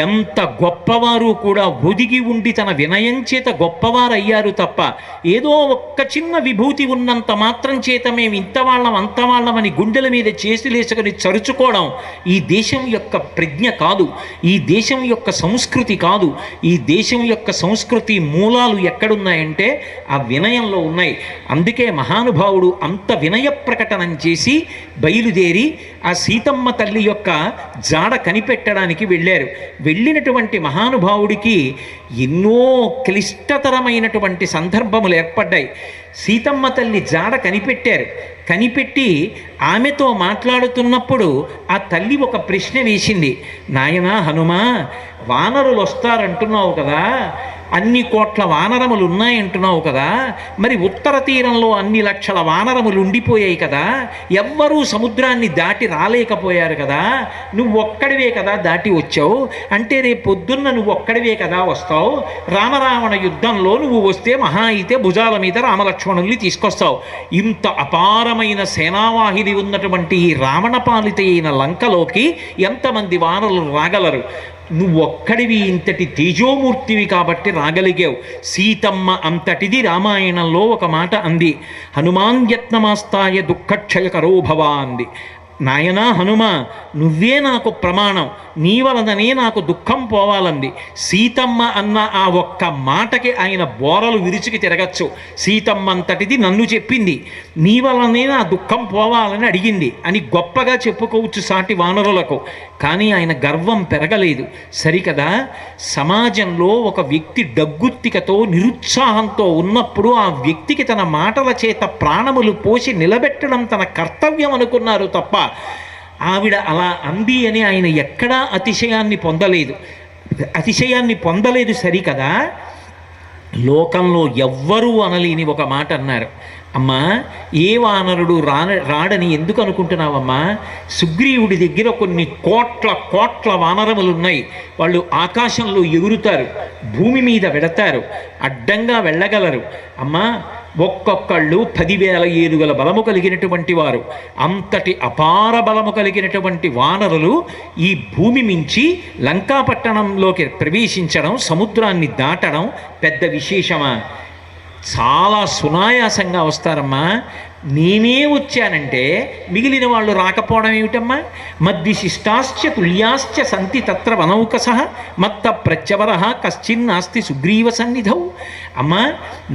ఎంత గొప్పవారు కూడా ఒదిగి ఉండి తన వినయం చేత గొప్పవారయ్యారు తప్ప ఏదో ఒక్క చిన్న విభూతి ఉన్నంత మాత్రం చేత మేము ఇంతవాళ్ళం అంతవాళ్ళమని గుండెల మీద చేసిలేసుకొని చరుచుకోవడం ఈ దేశం యొక్క ప్రజ్ఞ కాదు, ఈ దేశం యొక్క సంస్కృతి కాదు. ఈ దేశం యొక్క సంస్కృతి మూలాలు ఎక్కడున్నాయంటే ఆ వినయంలో ఉన్నాయి. అందుకే మహానుభావుడు అంత వినయ ప్రకటనం చేసి బయలుదేరి ఆ సీతమ్మ తల్లి యొక్క జాడ కనిపెట్టడానికి వెళ్ళారు. వెళ్ళినటువంటి మహానుభావుడికి ఎన్నో క్లిష్టతరమైనటువంటి సందర్భములు ఏర్పడ్డాయి. సీతమ్మ తల్లి జాడ కనిపెట్టారు. కనిపెట్టి ఆమెతో మాట్లాడుతున్నప్పుడు ఆ తల్లి ఒక ప్రశ్న వేసింది. నాయనా హనుమా, వానరులు వస్తారంటున్నావు కదా, అన్ని కోట్ల వానరములు ఉన్నాయంటున్నావు కదా, మరి ఉత్తర తీరంలో అన్ని లక్షల వానరములు ఉండిపోయాయి కదా, ఎవ్వరూ సముద్రాన్ని దాటి రాలేకపోయారు కదా, నువ్వు ఒక్కడివే కదా దాటి వచ్చావు, అంటే రేపు పొద్దున్న నువ్వు ఒక్కడివే కదా వస్తావు, రామరావణ యుద్ధంలో నువ్వు వస్తే మహా అయితే భుజాల మీద రామలక్ష్మణుల్ని తీసుకొస్తావు. ఇంత అపారమైన సేనావాహిని ఉన్నటువంటి ఈ రావణ పాలిత అయిన లంకలోకి ఎంతమంది వానరులు రాగలరు? నువ్వు ఒక్కడివి ఇంతటి తేజోమూర్తివి కాబట్టి రాగలిగావు. సీతమ్మ అంతటిది రామాయణంలో ఒక మాట అంది, హనుమాన్ యత్నమాస్తాయ దుఃఖక్షయకరో భవ అంది. నాయనా హనుమ, నువ్వే నాకు ప్రమాణం, నీ వలననే నాకు దుఃఖం పోవాలంది. సీతమ్మ అన్న ఆ ఒక్క మాటకి ఆయన బోరలు విరుచుకి తిరగచ్చు. సీతమ్మ అంతటిది నన్ను చెప్పింది, నీ వలనే నా దుఃఖం పోవాలని అడిగింది అని గొప్పగా చెప్పుకోవచ్చు సాటి వానరులకు. కానీ ఆయన గర్వం పెరగలేదు. సరికదా, సమాజంలో ఒక వ్యక్తి డగ్గుత్తికతో నిరుత్సాహంతో ఉన్నప్పుడు ఆ వ్యక్తికి తన మాటల చేత ప్రాణములు పోసి నిలబెట్టడం తన కర్తవ్యం అనుకున్నారు తప్ప ఆవిడ అలా అంది అని ఆయన ఎక్కడా అతిశయాన్ని పొందలేదు. సరికదా, లోకంలో ఎవ్వరూ అనలేని ఒక మాట అన్నారు. అమ్మా, ఏ వానరుడు రాడని ఎందుకు అనుకుంటున్నావమ్మా? సుగ్రీవుడి దగ్గర కొన్ని కోట్ల వానరములు ఉన్నాయి. వాళ్ళు ఆకాశంలో ఎగురుతారు, భూమి మీద వెడతారు, అడ్డంగా వెళ్ళగలరు. అమ్మా, ఒక్కొక్కళ్ళు 10,000 ఏనుగుల బలము కలిగినటువంటి వారు. అంతటి అపార బలము కలిగినటువంటి వానరులు ఈ భూమి మించి లంకాపట్టణంలోకి ప్రవేశించడం, సముద్రాన్ని దాటడం పెద్ద విశేషమా? చాలా సునాయాసంగా వస్తారమ్మా. నేనే వచ్చానంటే మిగిలిన వాళ్ళు రాకపోవడం ఏమిటమ్మా? మద్విశిష్టాశ్చ తుల్యాశ్చ సంతి తత్ర వనౌకసః మత్త ప్రత్యవరః కశ్చిన్నాస్తి సుగ్రీవ సన్నిధౌ. అమ్మా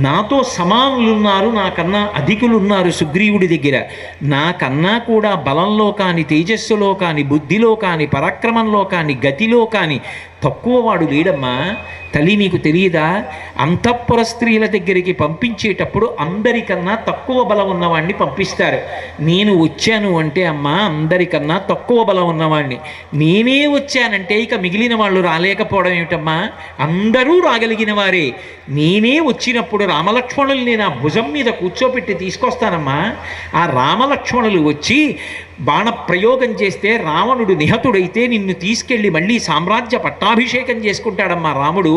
నాతో సమానులున్నారు, నాకన్నా అధికులున్నారు సుగ్రీవుడి దగ్గర, నాకన్నా కూడా బలంలో కానీ తేజస్సులో కానీ బుద్ధిలో కానీ పరాక్రమంలో కానీ గతిలో కానీ తక్కువ వాడు లేడమ్మా. తల్లి నీకు తెలియదా, అంతఃపుర స్త్రీల దగ్గరికి పంపించేటప్పుడు అందరికన్నా తక్కువ బలం ఉన్నవాడిని పంపిస్తారు. నేను వచ్చాను అంటే అమ్మా అందరికన్నా తక్కువ బలం ఉన్నవాడిని, నేనే వచ్చానంటే ఇక మిగిలిన వాళ్ళు రాలేకపోవడం ఏమిటమ్మా, అందరూ రాగలిగిన వారే. నేనే వచ్చినప్పుడు రామలక్ష్మణుల్ని నా భుజం మీద కూర్చోపెట్టి తీసుకొస్తానమ్మా. ఆ రామలక్ష్మణులు వచ్చి బాణప్రయోగం చేస్తే రావణుడు నిహతుడైతే నిన్ను తీసుకెళ్ళి మళ్ళీ సామ్రాజ్య పట్టాభిషేకం చేసుకుంటాడమ్మా రాముడు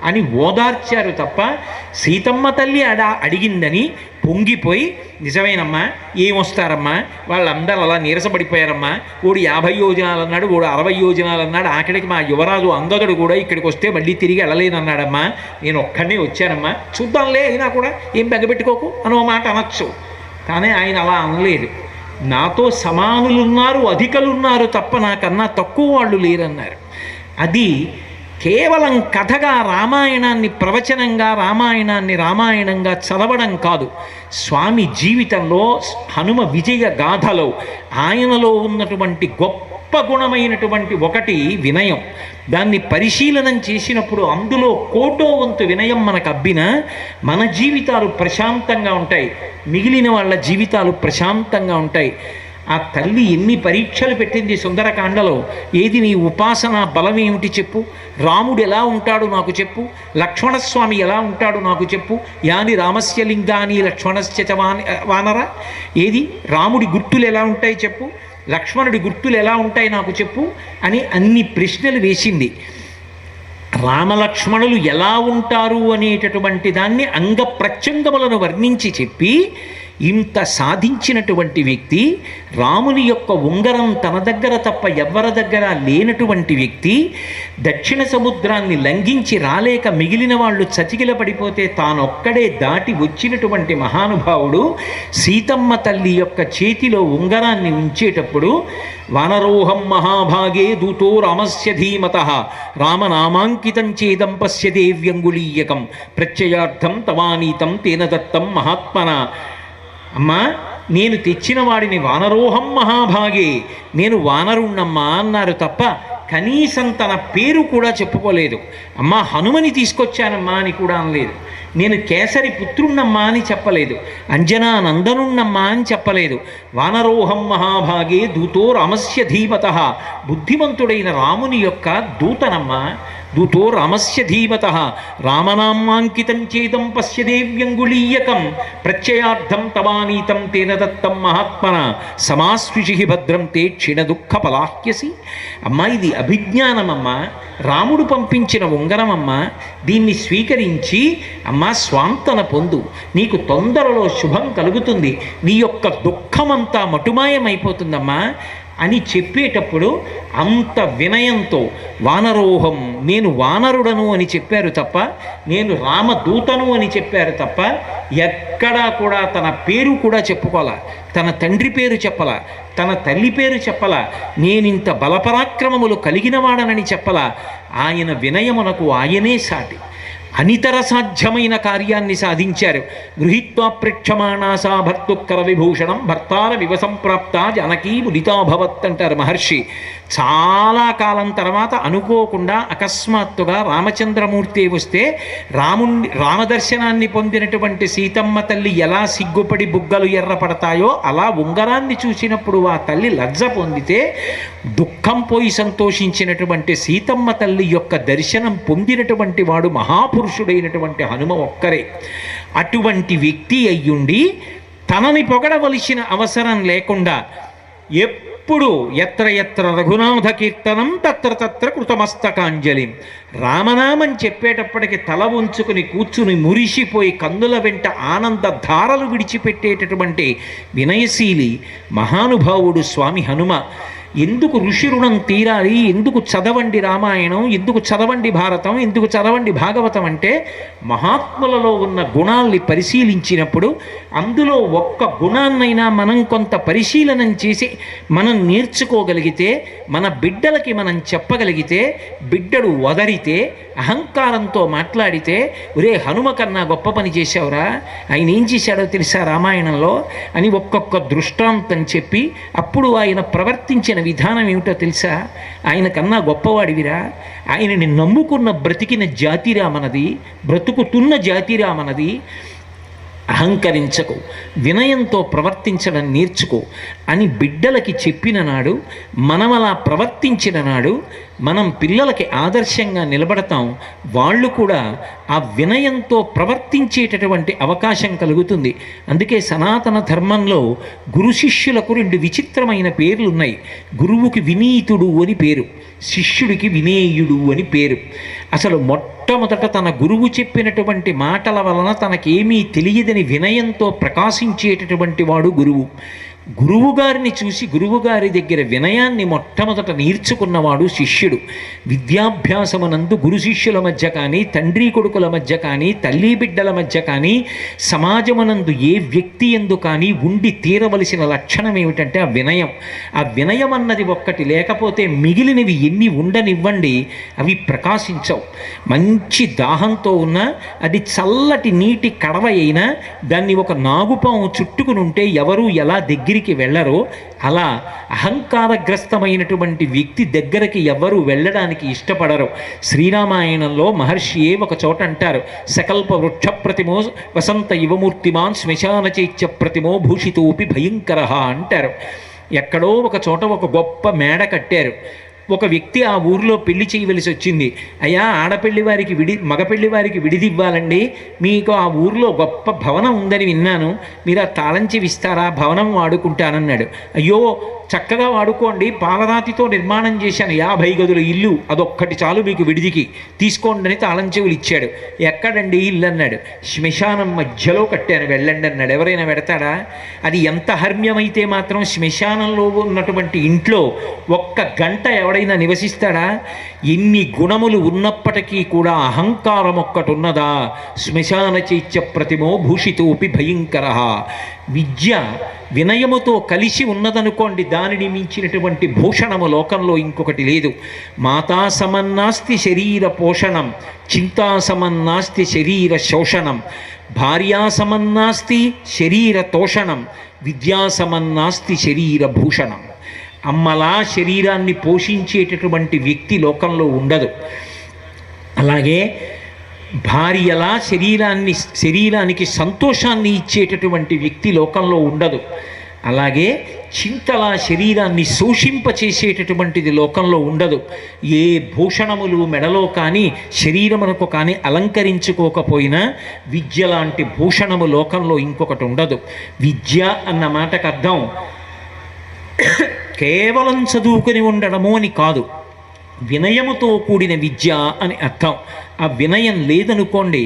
అని ఓదార్చారు తప్ప సీతమ్మ తల్లి అడిగిందని పొంగిపోయి నిజమేనమ్మా ఏమొస్తారమ్మా వాళ్ళందరూ అలా నీరసపడిపోయారమ్మా, ఓడు 50 యోజనాలు అన్నాడు, ఓడు 60 యోజనాలు అన్నాడు, ఆఖడికి మా యువరాజు అంగదుడు కూడా ఇక్కడికి వస్తే మళ్ళీ తిరిగి వెళ్ళలేనన్నాడమ్మా, నేను ఒక్కడే వచ్చానమ్మా, చూద్దాంలే అయినా కూడా ఏం బెగ్గబెట్టుకోకు అనో మాట అనొచ్చు. కానీ ఆయన అలా అనలేదు. నాతో సమానులున్నారు అధికలున్నారు తప్ప నాకన్నా తక్కువ వాళ్ళు లేరన్నారు. అది కేవలం కథగా రామాయణాన్ని ప్రవచనంగా రామాయణంగా చదవడం కాదు, స్వామి జీవితంలో హనుమ విజయ గాథలో ఆయనలో ఉన్నటువంటి గొప్ప గుణమైనటువంటి ఒకటి వినయం. దాన్ని పరిశీలనం చేసినప్పుడు అందులో కోటో వంతు వినయం మనకు అబ్బినా మన జీవితాలు ప్రశాంతంగా ఉంటాయి, మిగిలిన వాళ్ళ జీవితాలు ప్రశాంతంగా ఉంటాయి. ఆ తల్లి ఎన్ని పరీక్షలు పెట్టింది సుందరకాండలో. ఏది నీ ఉపాసన బలం ఏమిటి చెప్పు, రాముడు ఎలా ఉంటాడు నాకు చెప్పు, లక్ష్మణస్వామి ఎలా ఉంటాడు నాకు చెప్పు, యాని రామస్య లింగాని లక్ష్మణస్య వానర, ఏది రాముడి గుర్తులు ఎలా ఉంటాయి చెప్పు, లక్ష్మణుడి గుర్తులు ఎలా ఉంటాయి నాకు చెప్పు అని అన్ని ప్రశ్నలు వేసింది. రామలక్ష్మణులు ఎలా ఉంటారు అనేటటువంటి దాన్ని అంగప్రత్యంగములను వర్ణించి చెప్పి ఇంత సాధించినటువంటి వ్యక్తి, రాముని యొక్క ఉంగరం తన దగ్గర తప్ప ఎవ్వరి దగ్గర లేనటువంటి వ్యక్తి, దక్షిణ సముద్రాన్ని లంఘించి రాలేక మిగిలిన వాళ్ళు చతికిల పడిపోతే తానొక్కడే దాటి వచ్చినటువంటి మహానుభావుడు, సీతమ్మ తల్లి యొక్క చేతిలో ఉంగరాన్ని ఉంచేటప్పుడు వానరోహం మహాభాగే దూతో రామస్య ధీమతః రామనామాంకితం చేదం పశ్యతే వ్యంగులీయకం ప్రత్యయార్థం తవానీతం తేన దత్తం మహాత్మన. అమ్మా నేను తెచ్చిన వాడిని వానరోహం మహాభాగే, నేను వానరుణ్ణమ్మా అన్నారు తప్ప కనీసం తన పేరు కూడా చెప్పుకోలేదు. అమ్మా హనుమని తీసుకొచ్చానమ్మా అని కూడా అనలేదు. నేను కేసరి పుత్రుణ్ణమ్మా అని చెప్పలేదు, అంజనా నందనున్నమ్మా అని చెప్పలేదు. వానరోహం మహాభాగే దూతో రామస్య ధీమతః, బుద్ధిమంతుడైన రాముని యొక్క దూతనమ్మా, దూతో రామస్య ధీమతః రామనామాంకితం చేదం పశ్యతే వ్యంగులీయకం ప్రత్యయార్థం తవానీతం తేన దత్తం మహాత్మన సమాస్విషి భద్రం తే క్షీణ దుఃఖ పలాహ్యసి. అమ్మా ఇది అభిజ్ఞానమమ్మా, రాముడు పంపించిన ఉంగరమమ్మా, దీన్ని స్వీకరించి అమ్మా స్వాంతన పొందు, నీకు తొందరలో శుభం కలుగుతుంది, నీ యొక్క దుఃఖమంతా మటుమాయమైపోతుందమ్మా అని చెప్పేటప్పుడు అంత వినయంతో వానరోహం, నేను వానరుడను అని చెప్పారు తప్ప, నేను రామదూతను అని చెప్పారు తప్ప ఎక్కడా కూడా తన పేరు కూడా చెప్పుకోలా, తన తండ్రి పేరు చెప్పలా, తన తల్లి పేరు చెప్పలా, నేనింత బలపరాక్రమములు కలిగిన వాడనని చెప్పలా. ఆయన వినయమునకు ఆయనే సాటి. అనితర సాధ్యమైన కార్యాన్ని సాధించారు. గృహీత్వా ప్రేక్షమాణాసా భర్తుక్కర విభూషణం భర్తార వివసంప్రాప్త జానకీ ముదితాభవత్ అంటారు మహర్షి. చాలా కాలం తర్వాత అనుకోకుండా అకస్మాత్తుగా రామచంద్రమూర్తి వస్తే రామదర్శనాన్ని పొందినటువంటి సీతమ్మ తల్లి ఎలా సిగ్గుపడి బుగ్గలు ఎర్రపడతాయో అలా ఉంగరాన్ని చూసినప్పుడు ఆ తల్లి లజ్జ పొందితే దుఃఖం పోయి సంతోషించినటువంటి సీతమ్మ తల్లి యొక్క దర్శనం పొందినటువంటి వాడు మహాపురుషుడైనటువంటి హనుమ ఒక్కరే. అటువంటి వ్యక్తి అయ్యుండి తనని పొగడవలసిన అవసరం లేకుండా ఎప్పుడు ఎత్ర ఎత్ర రఘునాథ కీర్తనం తత్ర తత్ర కృతమస్తకాంజలి, రామనామం చెప్పేటప్పటికి తల ఉంచుకుని కూర్చుని మురిసిపోయి కన్నుల వెంట ఆనంద ధారలు విడిచిపెట్టేటటువంటి వినయశీలి మహానుభావుడు స్వామి హనుమ. ఎందుకు ఋషి రుణం తీరాలి, ఎందుకు చదవండి రామాయణం, ఎందుకు చదవండి భారతం, ఎందుకు చదవండి భాగవతం అంటే మహాత్ములలో ఉన్న గుణాల్ని పరిశీలించినప్పుడు అందులో ఒక్క గుణాన్నైనా మనం కొంత పరిశీలనం చేసి మనం నేర్చుకోగలిగితే, మన బిడ్డలకి మనం చెప్పగలిగితే, బిడ్డడు వదరితే అహంకారంతో మాట్లాడితే ఒరే హనుమ కన్నా గొప్ప పని చేశావురా, ఆయన ఏం చేశాడో తెలుసా రామాయణంలో అని ఒక్కొక్క దృష్టాంతం చెప్పి అప్పుడు ఆయన ప్రవర్తించిన విధానం ఏమిటో తెలుసా, ఆయన కన్నా గొప్పవాడివిరా, ఆయనని నమ్ముకున్న బ్రతికిన జాతిరా మనది, బ్రతుకుతున్న జాతిరా మనది, అహంకరించకు, వినయంతో ప్రవర్తించడం నేర్చుకో అని బిడ్డలకి చెప్పిన నాడు, మనం అలా ప్రవర్తించిన నాడు మనం పిల్లలకి ఆదర్శంగా నిలబడతాం. వాళ్ళు కూడా ఆ వినయంతో ప్రవర్తించేటటువంటి అవకాశం కలుగుతుంది. అందుకే సనాతన ధర్మంలో గురు శిష్యులకు 2 విచిత్రమైన పేర్లు ఉన్నాయి. గురువుకి వినీతుడు అని పేరు, శిష్యుడికి వినేయుడు అని పేరు. అసలు మొట్టమొదట తన గురువు చెప్పినటువంటి మాటల వలన తనకేమీ తెలియదని వినయంతో ప్రకాశించేటటువంటి వాడు గురువు. గురువుగారిని చూసి గురువుగారి దగ్గర వినయాన్ని మొట్టమొదట నేర్చుకున్నవాడు శిష్యుడు. విద్యాభ్యాసమునందు గురు శిష్యుల మధ్య కానీ, తండ్రి కొడుకుల మధ్య కానీ, తల్లి బిడ్డల మధ్య కానీ, సమాజమునందు ఏ వ్యక్తి ఎందు కానీ ఉండి తీరవలసిన లక్షణం ఏమిటంటే ఆ వినయం. ఆ వినయం అన్నది ఒక్కటి లేకపోతే మిగిలినవి ఎన్ని ఉండనివ్వండి అవి ప్రకాశించవు. మంచి దాహంతో ఉన్నా అది చల్లటి నీటి కడవ అయినా దాన్ని ఒక నాగుపాము చుట్టుకుని ఉంటే ఎవరు ఎలా దగ్గరికి వెళ్ళరో అలా అహంకారగ్రస్తమైనటువంటి వ్యక్తి దగ్గరికి ఎవరు వెళ్ళడానికి ఇష్టపడరు. శ్రీరామాయణంలో మహర్షియే ఒక చోట అంటారు, సకల్ప వృక్ష ప్రతిమో వసంత యువమూర్తిమాన్ శ్మశాన చైత్య ప్రతిమో భూషితోపి భయంకర అంటారు. ఎక్కడో ఒక చోట ఒక గొప్ప మేడ కట్టారు. ఒక వ్యక్తి ఆ ఊరిలో పెళ్లి చేయవలసి వచ్చింది. అయ్యా, ఆడపెళ్లి వారికి మగపెళ్లి వారికి విడిదివ్వాలండి, మీకు ఆ ఊరిలో గొప్ప భవనం ఉందని విన్నాను, మీరు ఆ తాళం చెవి ఇస్తారా, భవనం వాడుకుంటానన్నాడు. అయ్యో చక్కగా వాడుకోండి, పాలరాతితో నిర్మాణం చేశాను 50 గదుల ఇల్లు, అదొక్కటి చాలు మీకు విడిదికి, తీసుకోండి అని తాళం చెవులు ఇచ్చాడు. ఎక్కడండి ఇల్లు అన్నాడు. శ్మశానం మధ్యలో కట్టాను, వెళ్ళండి అన్నాడు. ఎవరైనా పెడతాడా? అది ఎంత హర్మ్యమైతే మాత్రం శ్మశానంలో ఉన్నటువంటి ఇంట్లో ఒక్క గంట ఎవడైనా నివసిస్తాడా? ఎన్ని గుణములు ఉన్నప్పటికీ కూడా అహంకారం ఒక్కటి ఉన్నదా? శ్మశాన చైత్య ప్రతిమో భూషితోపి భయంకర. విద్య వినయముతో కలిసి ఉన్నదనుకోండి, దానిని మించినటువంటి భూషణము లోకంలో ఇంకొకటి లేదు. మాతా సమన్నాస్తి శరీర పోషణం, చింతా సమన్నాస్తి శరీర శోషణం, భార్యా సమన్నాస్తి శరీర తోషణం, విద్యా సమన్నాస్తి శరీర భూషణం. అమ్మలా శరీరాన్ని పోషించేటటువంటి వ్యక్తి లోకంలో ఉండదు. అలాగే భార్యలా శరీరానికి సంతోషాన్ని ఇచ్చేటటువంటి వ్యక్తి లోకంలో ఉండదు. అలాగే చింతలా శరీరాన్ని శోషింపచేసేటటువంటిది లోకంలో ఉండదు. ఏ భూషణములు మెడలో కానీ శరీరమునకు కానీ అలంకరించుకోకపోయినా విద్య లాంటి భూషణము లోకంలో ఇంకొకటి ఉండదు. విద్య అన్న మాటకు అర్థం కేవలం చదువుకుని ఉండడము అని కాదు, వినయముతో కూడిన విద్య అని అర్థం. ఆ వినయం లేదనుకోండి,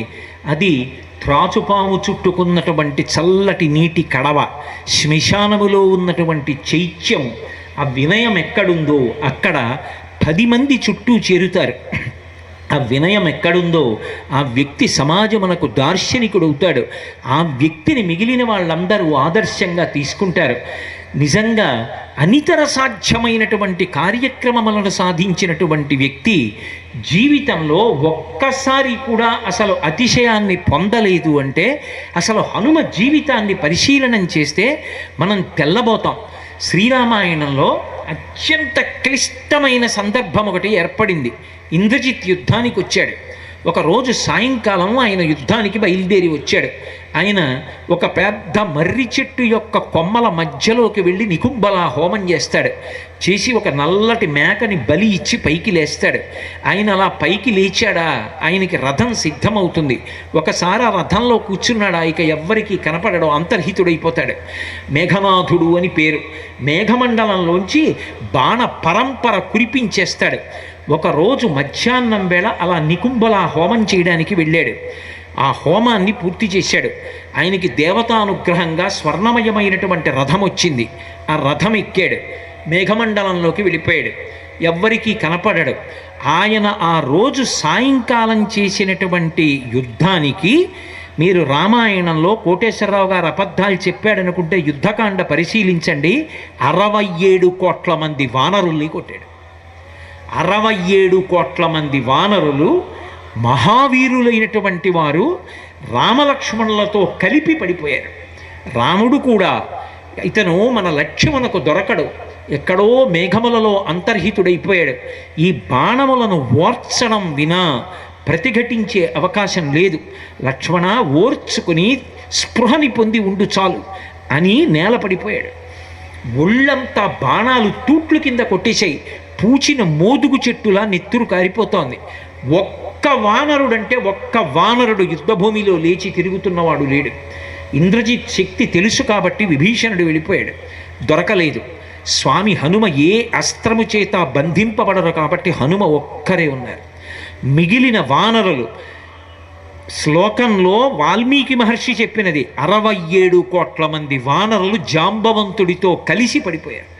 అది త్రాచుపాము చుట్టుకున్నటువంటి చల్లటి నీటి కడవ, శ్మశానములో ఉన్నటువంటి చైత్యము. ఆ వినయం ఎక్కడుందో అక్కడ 10 మంది చుట్టూ చేరుతారు. ఆ వినయం ఎక్కడుందో ఆ వ్యక్తి సమాజమునకు దార్శనికుడు అవుతాడు. ఆ వ్యక్తిని మిగిలిన వాళ్ళందరూ ఆదర్శంగా తీసుకుంటారు. నిజంగా అనితర సాధ్యమైనటువంటి కార్యక్రమములను సాధించినటువంటి వ్యక్తి జీవితంలో ఒక్కసారి కూడా అసలు అతిశయాన్ని పొందలేదు అంటే అసలు హనుమ జీవితాన్ని పరిశీలనం చేస్తే మనం తెల్లబోతాం. శ్రీరామాయణంలో అత్యంత క్లిష్టమైన సందర్భం ఒకటి ఏర్పడింది. ఇంద్రజిత్ యుద్ధానికి వచ్చాడు. ఒకరోజు సాయంకాలం ఆయన యుద్ధానికి బయలుదేరి వచ్చాడు. ఆయన ఒక పెద్ద మర్రి చెట్టు యొక్క కొమ్మల మధ్యలోకి వెళ్ళి నికుంభలా హోమం చేస్తాడు. చేసి ఒక నల్లటి మేకని బలి ఇచ్చి పైకి లేస్తాడు. ఆయన అలా పైకి లేచాడా, ఆయనకి రథం సిద్ధమవుతుంది. ఒకసారి ఆ రథంలో కూర్చున్నాడా, ఇక ఎవ్వరికీ కనపడడం, అంతర్హితుడైపోతాడు. మేఘనాథుడు అని పేరు. మేఘమండలంలోంచి బాణ పరంపర కురిపించేస్తాడు. ఒకరోజు మధ్యాహ్నం వేళ అలా నికుంభలా హోమం చేయడానికి వెళ్ళాడు. ఆ హోమాన్ని పూర్తి చేశాడు. ఆయనకి దేవతానుగ్రహంగా స్వర్ణమయమైనటువంటి రథం వచ్చింది. ఆ రథం ఎక్కాడు. మేఘమండలంలోకి వెళ్ళిపోయాడు. ఎవ్వరికీ కనపడడు. ఆయన ఆ రోజు సాయంకాలం చేసినటువంటి యుద్ధానికి మీరు రామాయణంలో కోటేశ్వరరావు గారు అబద్ధాలు చెప్పాడనుకుంటే యుద్ధకాండ పరిశీలించండి. 67 కోట్ల మంది వానరుల్ని కొట్టాడు. 67 కోట్ల మంది వానరులు మహావీరులైనటువంటి వారు రామలక్ష్మణులతో కలిపి పడిపోయారు. రాముడు కూడా ఇతను మన లక్ష్మణకు దొరకడు, ఎక్కడో మేఘములలో అంతర్హితుడైపోయాడు. ఈ బాణములను ఓర్చడం వినా ప్రతిఘటించే అవకాశం లేదు. లక్ష్మణ ఓర్చుకుని స్పృహని పొంది ఉండు చాలు అని నేల పడిపోయాడు. ఒళ్ళంతా బాణాలు తూట్లు కింద కొట్టేశాయి. పూచిన మోదుగు చెట్టులా నెత్తురు కారిపోతోంది. ఒక్క వానరుడు యుద్ధభూమిలో లేచి తిరుగుతున్నవాడు లేడు. ఇంద్రజిత్ శక్తి తెలుసు కాబట్టి విభీషణుడు వెళ్ళిపోయాడు, దొరకలేదు. స్వామి హనుమ ఏ అస్త్రము చేత బంధింపబడరు కాబట్టి హనుమ ఒక్కరే ఉన్నారు. మిగిలిన వానరులు శ్లోకంలో వాల్మీకి మహర్షి చెప్పినది 67 కోట్ల మంది వానరులు జాంబవంతుడితో కలిసి పడిపోయారు.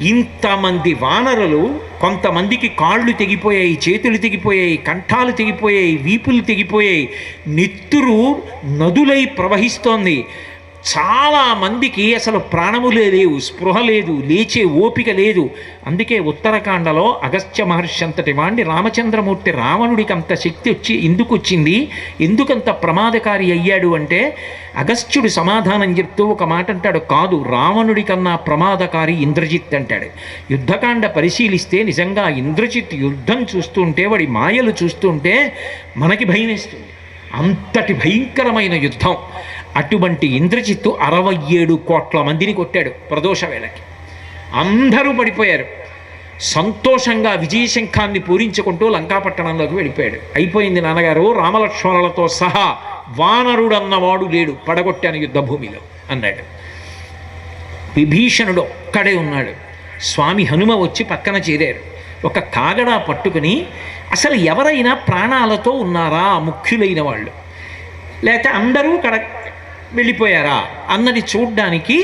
ఇంతమంది వానరులు, కొంతమందికి కాళ్ళు తెగిపోయాయి, చేతులు తెగిపోయాయి, కంఠాలు తెగిపోయాయి, వీపులు తెగిపోయాయి, నెత్తురు నదులై ప్రవహిస్తోంది. చాలామందికి అసలు ప్రాణములే లేవు, స్పృహ లేదు, లేచే ఓపిక లేదు. అందుకే ఉత్తరకాండలో అగస్త్య మహర్షి అంతటి వాణ్ణి రామచంద్రమూర్తి రావణుడికి అంత శక్తి ఎందుకు వచ్చింది, ఎందుకంత ప్రమాదకారి అయ్యాడు అంటే అగస్త్యుడు సమాధానం చెప్తూ ఒక మాట అంటాడు, కాదు రావణుడి కన్నా ప్రమాదకారి ఇంద్రజిత్ అంటాడు. యుద్ధకాండ పరిశీలిస్తే నిజంగా ఇంద్రజిత్ యుద్ధం చూస్తుంటే, వాడి మాయలు చూస్తుంటే మనకి భయం వేస్తుంది. అంతటి భయంకరమైన యుద్ధం. అటువంటి ఇంద్రజిత్తు 67 కోట్ల మందిని కొట్టాడు ప్రదోష వేళకి. అందరూ పడిపోయారు. సంతోషంగా విజయశంఖాన్ని పూరించుకుంటూ లంకాపట్టణంలోకి వెళ్ళిపోయాడు. అయిపోయింది నాన్నగారు, రామలక్ష్మణులతో సహా వానరుడన్నవాడు లేడు, పడగొట్టాను యుద్ధభూమిలో అన్నాడు. విభీషణుడు ఒక్కడే ఉన్నాడు. స్వామి హనుమ వచ్చి పక్కన చేరారు. ఒక కాగడా పట్టుకుని, అసలు ఎవరైనా ప్రాణాలతో ఉన్నారా ముఖ్యులైన వాళ్ళు, లేకపోతే అందరూ వెళ్ళిపోయారా అన్నది చూడ్డానికి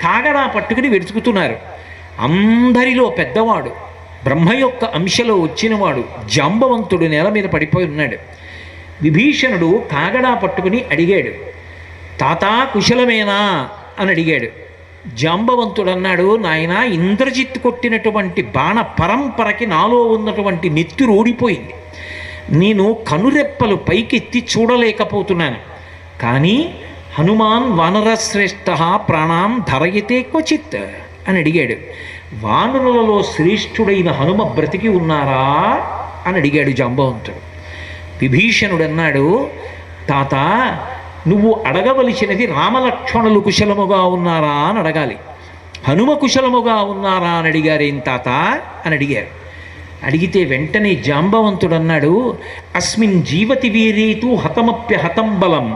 కాగడా పట్టుకుని వెతుకుతున్నారు. అందరిలో పెద్దవాడు, బ్రహ్మ యొక్క అంశలో వచ్చినవాడు జాంబవంతుడు నేల మీద పడిపోయి ఉన్నాడు. విభీషణుడు కాగడా పట్టుకుని అడిగాడు, తాతా కుశలమేనా అని అడిగాడు. జాంబవంతుడు అన్నాడు, నాయన ఇంద్రజిత్ కొట్టినటువంటి బాణ పరంపరకి నాలో ఉన్నటువంటి నెత్తురు ఓడిపోయింది. నేను కనురెప్పలు పైకెత్తి చూడలేకపోతున్నాను. కానీ హనుమాన్ వానరశ్రేష్ఠ ప్రాణాం ధరయతే క్వచిత్ అని అడిగాడు. వానరులలో శ్రేష్ఠుడైన హనుమ బ్రతికి ఉన్నారా అని అడిగాడు జాంబవంతుడు. విభీషణుడు అన్నాడు, తాత నువ్వు అడగవలసినది రామలక్ష్మణులు కుశలముగా ఉన్నారా అని అడగాలి. హనుమ కుశలముగా ఉన్నారా అని అడిగారేం తాత అని అడిగారు. అడిగితే వెంటనే జాంబవంతుడు అన్నాడు, అస్మిన్ జీవతి వీరేతు హతమప్య హతం బలం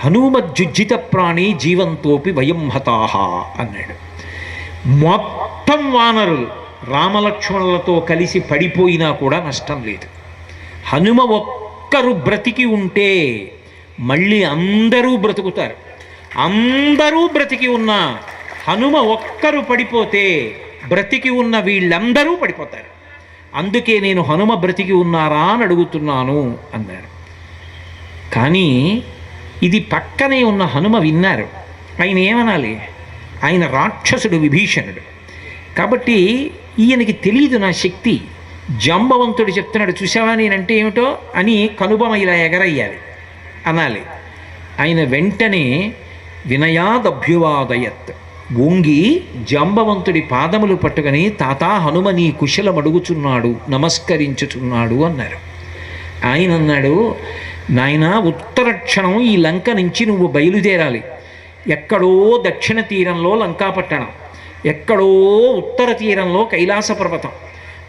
హనుమజ్జుజ్జిత ప్రాణి జీవంతోపి వయం హతాహ అన్నాడు. మొత్తం వానరులు రామలక్ష్మణులతో కలిసి పడిపోయినా కూడా నష్టం లేదు. హనుమ ఒక్కరు బ్రతికి ఉంటే మళ్ళీ అందరూ బ్రతుకుతారు. అందరూ బ్రతికి ఉన్నా హనుమ ఒక్కరు పడిపోతే బ్రతికి ఉన్న వీళ్ళందరూ పడిపోతారు. అందుకే నేను హనుమ బ్రతికి ఉన్నారా అని అడుగుతున్నాను అన్నాడు. కానీ ఇది పక్కనే ఉన్న హనుమ విన్నారు. ఆయన ఏమనాలి, ఆయన రాక్షసుడు విభీషణుడు కాబట్టి ఈయనకి తెలియదు నా శక్తి. జాంబవంతుడు చెప్తున్నాడు, చూసావా నేనంటే ఏమిటో అని కనుబొమ ఇలా ఎగరయ్యాలి అనాలి. ఆయన వెంటనే వినయాదభ్యువాదయత్ వంగి జాంబవంతుడి పాదములు పట్టుకొని, తాతా హనుమ నీ కుశలం అడుగుచున్నాడు, నమస్కరించుచున్నాడు అన్నారు. ఆయన అన్నాడు, నాయన ఉత్తర క్షణం ఈ లంక నుంచి నువ్వు బయలుదేరాలి. ఎక్కడో దక్షిణ తీరంలో లంకాపట్టణం, ఎక్కడో ఉత్తర తీరంలో కైలాస పర్వతం.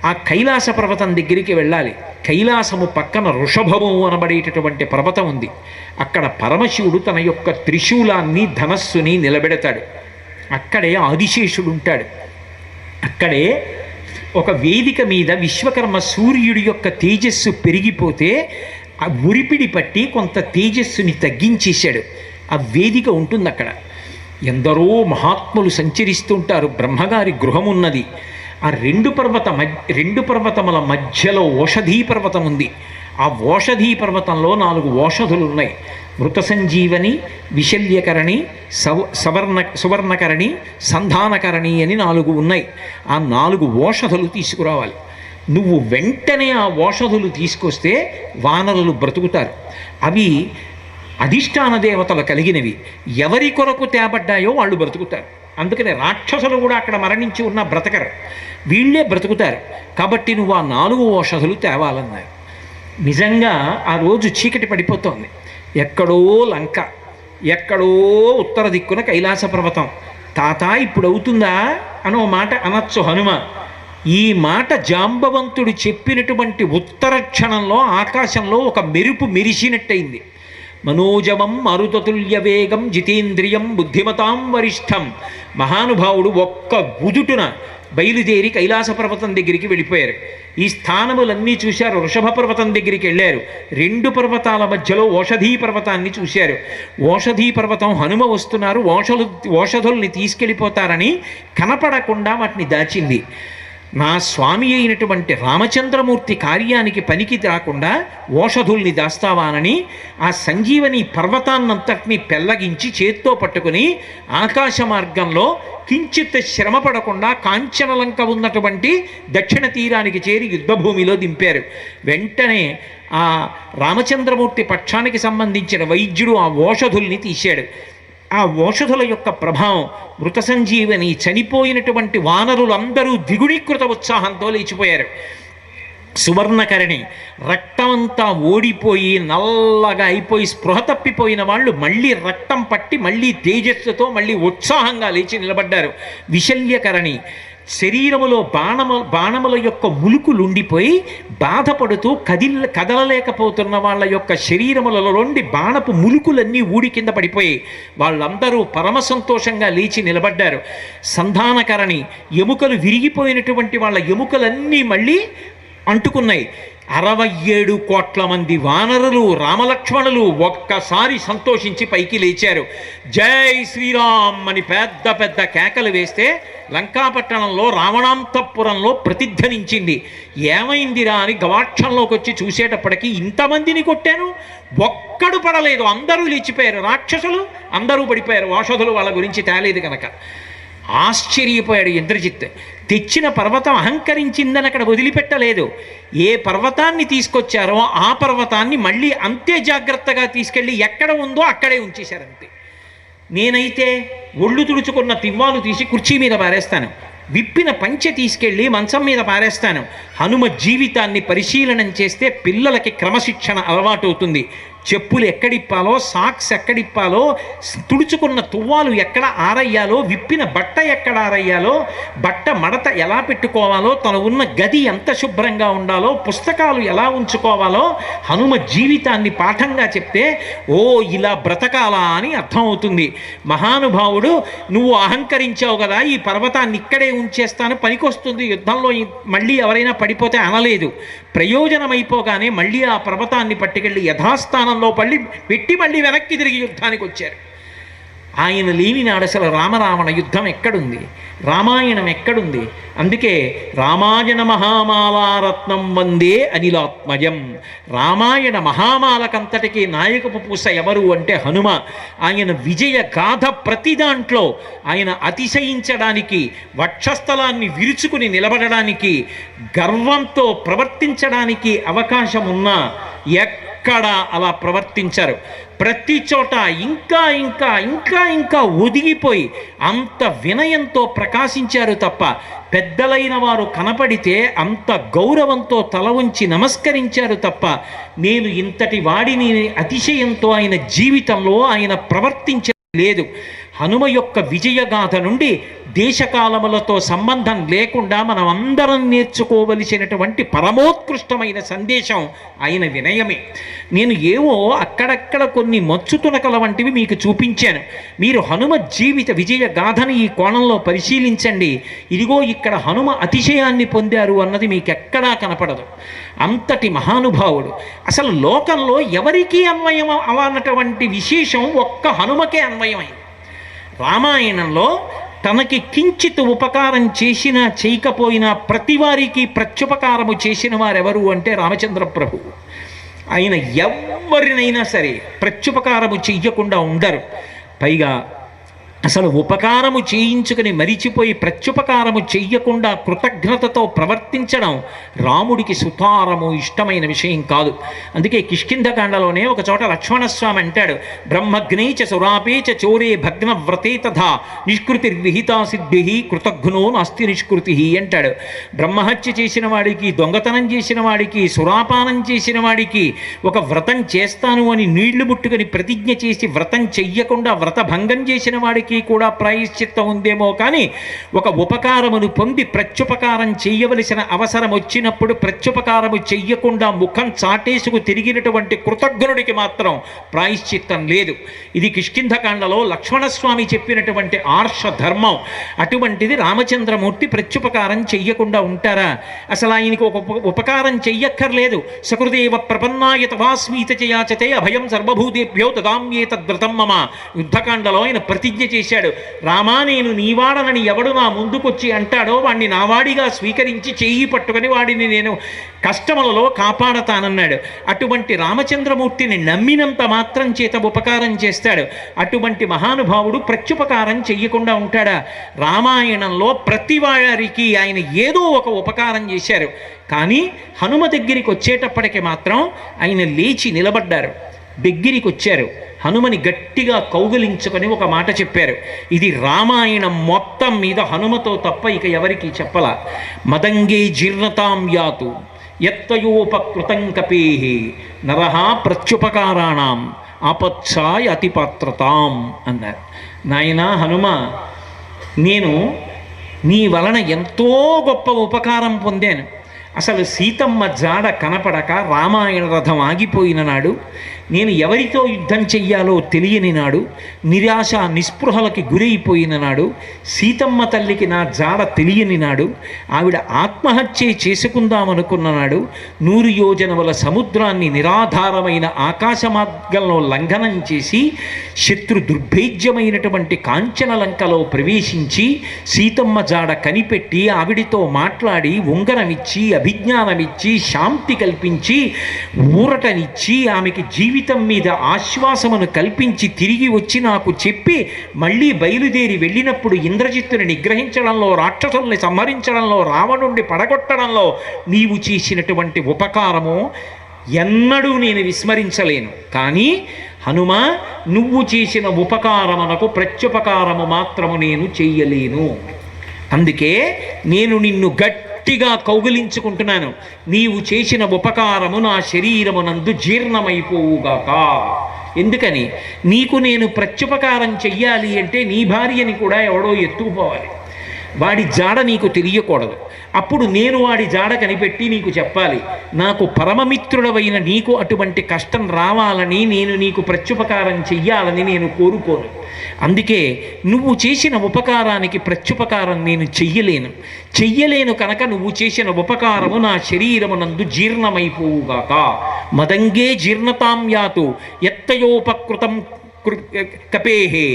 ఆ కైలాస పర్వతం దగ్గరికి వెళ్ళాలి. కైలాసము పక్కన వృషభము అనబడేటటువంటి పర్వతం ఉంది. అక్కడ పరమశివుడు తన యొక్క త్రిశూలాన్ని ధనస్సుని నిలబెడతాడు. అక్కడే ఆదిశేషుడు ఉంటాడు. అక్కడే ఒక వేదిక మీద విశ్వకర్మ సూర్యుడి యొక్క తేజస్సు పెరిగిపోతే ఆ ఉరిపిడి పట్టి కొంత తేజస్సుని తగ్గించేశాడు. ఆ వేదిక ఉంటుంది అక్కడ. ఎందరో మహాత్ములు సంచరిస్తుంటారు. బ్రహ్మగారి గృహమున్నది. ఆ రెండు పర్వతముల మధ్యలో ఓషధీ పర్వతం ఉంది. ఆ ఓషధీ పర్వతంలో 4 ఓషధులు ఉన్నాయి. మృత సంజీవని, విశల్యకరణి, సువర్ణకరణి, సంధానకరణి అని 4 ఉన్నాయి. ఆ 4 ఓషధులు తీసుకురావాలి. నువ్వు వెంటనే ఆ ఓషధులు తీసుకొస్తే వానరులు బ్రతుకుతారు. అవి అధిష్టాన దేవతలు కలిగినవి. ఎవరి కొరకు తేబడ్డాయో వాళ్ళు బ్రతుకుతారు. అందుకనే రాక్షసులు కూడా అక్కడ మరణించి ఉన్న బ్రతకరు, వీళ్ళే బ్రతుకుతారు. కాబట్టి నువ్వు ఆ 4 ఓషధులు తేవాలన్నారు. నిజంగా ఆ రోజు చీకటి పడిపోతోంది. ఎక్కడో లంక, ఎక్కడో ఉత్తర దిక్కున కైలాస పర్వతం. తాత ఇప్పుడు అవుతుందా అనో మాట అనొచ్చు హనుమ. ఈ మాట జాంబవంతుడు చెప్పినటువంటి ఉత్తర క్షణంలో ఆకాశంలో ఒక మెరుపు మెరిసినట్టయింది. మనోజవం మరుతతుల్య వేగం జితేంద్రియం బుద్ధిమతాం వరిష్టం. మహానుభావుడు ఒక్క గుదుటున బయలుదేరి కైలాస పర్వతం దగ్గరికి వెళ్ళిపోయారు. ఈ స్థానములన్నీ చూశారు. వృషభ పర్వతం దగ్గరికి వెళ్ళారు. 2 పర్వతాల మధ్యలో ఓషధీ పర్వతాన్ని చూశారు. ఓషధీ పర్వతం హనుమ వస్తున్నారు, ఓషధుల్ని తీసుకెళ్ళిపోతారని కనపడకుండా వాటిని దాచింది. నా స్వామి అయినటువంటి రామచంద్రమూర్తి కార్యానికి పనికి రాకుండా ఓషధుల్ని దాస్తావానని ఆ సంజీవని పర్వతాన్నంతటినీ పెల్లగించి చేత్తో పట్టుకుని ఆకాశ మార్గంలో కించిత్ శ్రమ పడకుండా కాంచనలంక ఉన్నటువంటి దక్షిణ తీరానికి చేరి యుద్ధభూమిలో దింపారు. వెంటనే ఆ రామచంద్రమూర్తి పక్షానికి సంబంధించిన వైద్యుడు ఆ ఓషధుల్ని తీశాడు. ఆ ఓషధుల యొక్క ప్రభావం మృత సంజీవని చనిపోయినటువంటి వానరులందరూ ద్విగుణీకృత ఉత్సాహంతో లేచిపోయారు. సువర్ణకరణి రక్తమంతా ఓడిపోయి నల్లగా అయిపోయి స్పృహ తప్పిపోయిన వాళ్ళు మళ్ళీ రక్తం పట్టి మళ్ళీ తేజస్సుతో మళ్ళీ ఉత్సాహంగా లేచి నిలబడ్డారు. విశల్యకరణి శరీరములో బాణముల యొక్క ములుకులుండిపోయి బాధపడుతూ కదలలేకపోతున్న వాళ్ళ యొక్క శరీరములలో నుండి బాణపు ములుకులన్నీ ఊడి కింద పడిపోయి వాళ్ళందరూ పరమ సంతోషంగా లేచి నిలబడ్డారు. సంధానకరణి ఎముకలు విరిగిపోయినటువంటి వాళ్ళ ఎముకలన్నీ మళ్ళీ అంటుకున్నాయి. 67 కోట్ల మంది వానరులు రామలక్ష్మణులు ఒక్కసారి సంతోషించి పైకి లేచారు. జై శ్రీరామ్ అని పెద్ద పెద్ద కేకలు వేస్తే లంకాపట్టణంలో రావణాంతపురంలో ప్రతిధ్వనించింది. ఏమైందిరా అని గవాక్షంలోకి వచ్చి చూసేటప్పటికీ ఇంతమందిని కొట్టాను, ఒక్కడు పడలేదు, అందరూ లేచిపోయారు. రాక్షసులు అందరూ పడిపోయారు. ఓషధులు వాళ్ళ గురించి తేలేదు కనుక. ఆశ్చర్యపోయాడు ఇంద్రజిత్. తెచ్చిన పర్వతం అహంకరించిందని అక్కడ వదిలిపెట్టలేదు. ఏ పర్వతాన్ని తీసుకొచ్చారో ఆ పర్వతాన్ని మళ్ళీ అంతే జాగ్రత్తగా తీసుకెళ్ళి ఎక్కడ ఉందో అక్కడే ఉంచేశారంతే. నేనైతే ఒళ్ళు తుడుచుకున్న తివ్వాలు తీసి కుర్చీ మీద పారేస్తాను, విప్పిన పంచె తీసుకెళ్ళి మంచం మీద పారేస్తాను. హనుమ జీవితాన్ని పరిశీలనం చేస్తే పిల్లలకి క్రమశిక్షణ అలవాటు అవుతుంది. చెప్పులు ఎక్కడిప్పాలో, సాక్స్ ఎక్కడిప్పాలో, తుడుచుకున్న తువ్వాలు ఎక్కడ ఆరయ్యాలో, విప్పిన బట్ట ఎక్కడ ఆరయ్యాలో, బట్ట మడత ఎలా పెట్టుకోవాలో, తను ఉన్న గది ఎంత శుభ్రంగా ఉండాలో, పుస్తకాలు ఎలా ఉంచుకోవాలో హనుమ జీవితాన్ని పాఠంగా చెప్తే ఓ ఇలా బ్రతకాలా అని అర్థమవుతుంది. మహానుభావుడు నువ్వు అహంకరించావు కదా, ఈ పర్వతాన్ని ఇక్కడే ఉంచేస్తాను, పనికొస్తుంది యుద్ధంలో మళ్ళీ ఎవరైనా పడిపోతే అనలేదు. ప్రయోజనమైపోగానే మళ్ళీ ఆ పర్వతాన్ని పట్టుకెళ్ళి యథాస్థానంలో పెట్టి మళ్ళీ వెనక్కి తిరిగి యుద్ధానికి వచ్చారు. ఆయన లేని నాడు అసలు రామరావణ యుద్ధం ఎక్కడుంది, రామాయణం ఎక్కడుంది? అందుకే రామాయణ మహామాలారత్నం వందే అనిలాత్మజం. రామాయణ మహామాలకంతటికి నాయకపు పూస ఎవరు అంటే హనుమ. ఆయన విజయ గాథ ప్రతి దాంట్లో ఆయన అతిశయించడానికి, వక్షస్థలాన్ని విరుచుకుని నిలబడడానికి, గర్వంతో ప్రవర్తించడానికి అవకాశం ఉన్నా ఎక్కడ అలా ప్రవర్తించారు. ప్రతి చోట ఇంకా ఇంకా ఇంకా ఇంకా ఒదిగిపోయి అంత వినయంతో ప్రకాశించారు తప్ప పెద్దలైన వారు కనపడితే అంత గౌరవంతో తల ఉంచి నమస్కరించారు తప్ప నేను ఇంతటి వాడిని అతిశయంతో ఆయన జీవితంలో ఆయన ప్రవర్తించలేదు. హనుమ యొక్క విజయగాథ నుండి దేశకాలములతో సంబంధం లేకుండా మనం అందరం నేర్చుకోవలసినటువంటి పరమోత్కృష్టమైన సందేశం ఆయన వినయమే. నేను ఏవో అక్కడక్కడ కొన్ని మచ్చు తునకల వంటివి మీకు చూపించాను. మీరు హనుమ జీవిత విజయ గాథని ఈ కోణంలో పరిశీలించండి. ఇదిగో ఇక్కడ హనుమ అతిశయాన్ని పొందారు అన్నది మీకు ఎక్కడా కనపడదు. అంతటి మహానుభావుడు. అసలు లోకంలో ఎవరికీ అన్వయం అవనటువంటి విశేషం ఒక్క హనుమకే అన్వయమైంది. రామాయణంలో తనకి కించిత్ ఉపకారం చేసినా చేయకపోయినా ప్రతి వారికి ప్రత్యుపకారము చేసిన వారెవరు అంటే రామచంద్ర ప్రభు. ఆయన ఎవరినైనా సరే ప్రత్యుపకారము చెయ్యకుండా ఉండరు. పైగా అసలు ఉపకారము చేయించుకుని మరిచిపోయి ప్రత్యుపకారము చెయ్యకుండా కృతజ్ఞతతో ప్రవర్తించడం రాముడికి సుతారము ఇష్టమైన విషయం కాదు. అందుకే కిష్కింధకాండలోనే ఒక చోట లక్ష్మణస్వామి అంటాడు, బ్రహ్మగ్నేచ సురాపేచ చోరే భగ్న వ్రతే తథా నిష్కృతిర్విహితా సిద్ధి కృతఘ్నో నాస్తి నిష్కృతి అంటాడు. బ్రహ్మహత్య చేసిన వాడికి, దొంగతనం చేసిన వాడికి, సురాపానం చేసిన వాడికి ఒక వ్రతం చేస్తాను అని నీళ్లు ముట్టుకుని ప్రతిజ్ఞ చేసి వ్రతం చెయ్యకుండా వ్రత భంగం చేసిన వాడికి కూడా ప్రాయశ్చిత్తం ఉందేమో కానీ ఒక ఉపకారమును పొంది ప్రత్యుపకారం చెయ్యవలసిన అవసరం వచ్చినప్పుడు ప్రత్యుపకారము చెయ్యకుండా ముఖం చాటేసుకు తిరిగినటువంటి కృతజ్ఞుడికి మాత్రం ప్రాయశ్చిత్తం లేదు. ఇది కిష్కింధకాండలో లక్ష్మణస్వామి చెప్పినటువంటి ఆర్ష ధర్మం. అటువంటిది రామచంద్రమూర్తి ప్రత్యుపకారం చెయ్యకుండా ఉంటారా? అసలు ఆయనకు ఒక ఉపకారం చెయ్యక్కర్లేదు. సకృదేవ ప్రపన్నాయ తవాస్మీత చయాచతే అభయం సర్వభూతేభ్యో దదామ్యేతద్వ్రతం మమ. యుద్ధకాండలో ఆయన ప్రతిజ్ఞ చేశాడు, రామా నేను నీవాడనని ఎవడు నా ముందుకొచ్చి అంటాడో వాడిని నావాడిగా స్వీకరించి చెయ్యి పట్టుకొని వాడిని నేను కష్టములలో కాపాడతానన్నాడు. అటువంటి రామచంద్రమూర్తిని నమ్మినంత మాత్రం చేత ఉపకారం చేస్తాడు. అటువంటి మహానుభావుడు ప్రత్యుపకారం చెయ్యకుండా ఉంటాడా? రామాయణంలో ప్రతి వారికి ఆయన ఏదో ఒక ఉపకారం చేశారు. కానీ హనుమ దగ్గరికి వచ్చేటప్పటికి మాత్రం ఆయన లేచి నిలబడ్డారు, దగ్గరికి వచ్చారు, హనుమని గట్టిగా కౌగిలించుకొని ఒక మాట చెప్పారు. ఇది రామాయణం మొత్తం మీద హనుమతో తప్ప ఇక ఎవరికి చెప్పల. మదంగే జీర్ణతాం యాతు యత్తయోపకృతం కపేహి నరహ ప్రత్యుపకారాణం ఆపత్సాయ అతిపాత్రతాం అన్నారు. నాయనా హనుమ, నేను నీ వలన ఎంతో గొప్ప ఉపకారం పొందాను. అసలు సీతమ్మ జాడ కనపడక రామాయణ రథం ఆగిపోయిన నాడు, నేను ఎవరితో యుద్ధం చెయ్యాలో తెలియని నాడు, నిరాశ నిస్పృహలకి గురైపోయిన నాడు, సీతమ్మ తల్లికి నా జాడ తెలియని నాడు, ఆవిడ ఆత్మహత్య చేసుకుందామనుకున్న నాడు, 100 యోజనముల సముద్రాన్ని నిరాధారమైన ఆకాశ మార్గంలో లంఘనం చేసి శత్రు దుర్భేద్యమైనటువంటి కాంచనలంకలో ప్రవేశించి సీతమ్మ జాడ కనిపెట్టి ఆవిడితో మాట్లాడి ఉంగరమిచ్చి అభిజ్ఞానమిచ్చి శాంతి కల్పించి ఊరటనిచ్చి ఆమెకి జీవితం మీద ఆశ్వాసమును కల్పించి తిరిగి వచ్చి నాకు చెప్పి మళ్ళీ బయలుదేరి వెళ్ళినప్పుడు ఇంద్రజిత్తుని నిగ్రహించడంలో, రాక్షసుల్ని సంహరించడంలో, రావణుణ్ణి పడగొట్టడంలో నీవు చేసినటువంటి ఉపకారము ఎన్నడూ నేను విస్మరించలేను. కానీ హనుమా, నువ్వు చేసిన ఉపకారమునకు ప్రత్యుపకారము మాత్రము నేను చెయ్యలేను. అందుకే నేను నిన్ను గట్టిగా కౌగిలించుకుంటున్నాను. నీవు చేసిన ఉపకారము నా శరీరమునందు జీర్ణమైపోవుగాక. ఎందుకని? నీకు నేను ప్రత్యుపకారం చెయ్యాలి అంటే నీ భార్యని కూడా ఎవడో ఎత్తుకుపోవాలి. వాడి జాడ నీకు తెలియకూడదు. అప్పుడు నేను వాడి జాడ కనిపెట్టి నీకు చెప్పాలి. నాకు పరమమిత్రుడవైన నీకు అటువంటి కష్టం రావాలని, నేను నీకు ప్రత్యుపకారం చెయ్యాలని నేను కోరుకోను. అందుకే నువ్వు చేసిన ఉపకారానికి ప్రత్యుపకారం నేను చెయ్యలేను కనుక నువ్వు చేసిన ఉపకారము నా శరీరమునందు జీర్ణమైపోవుగాక. మదంగే జీర్ణతాం యాతు యత్తయోపకృతం కపేహే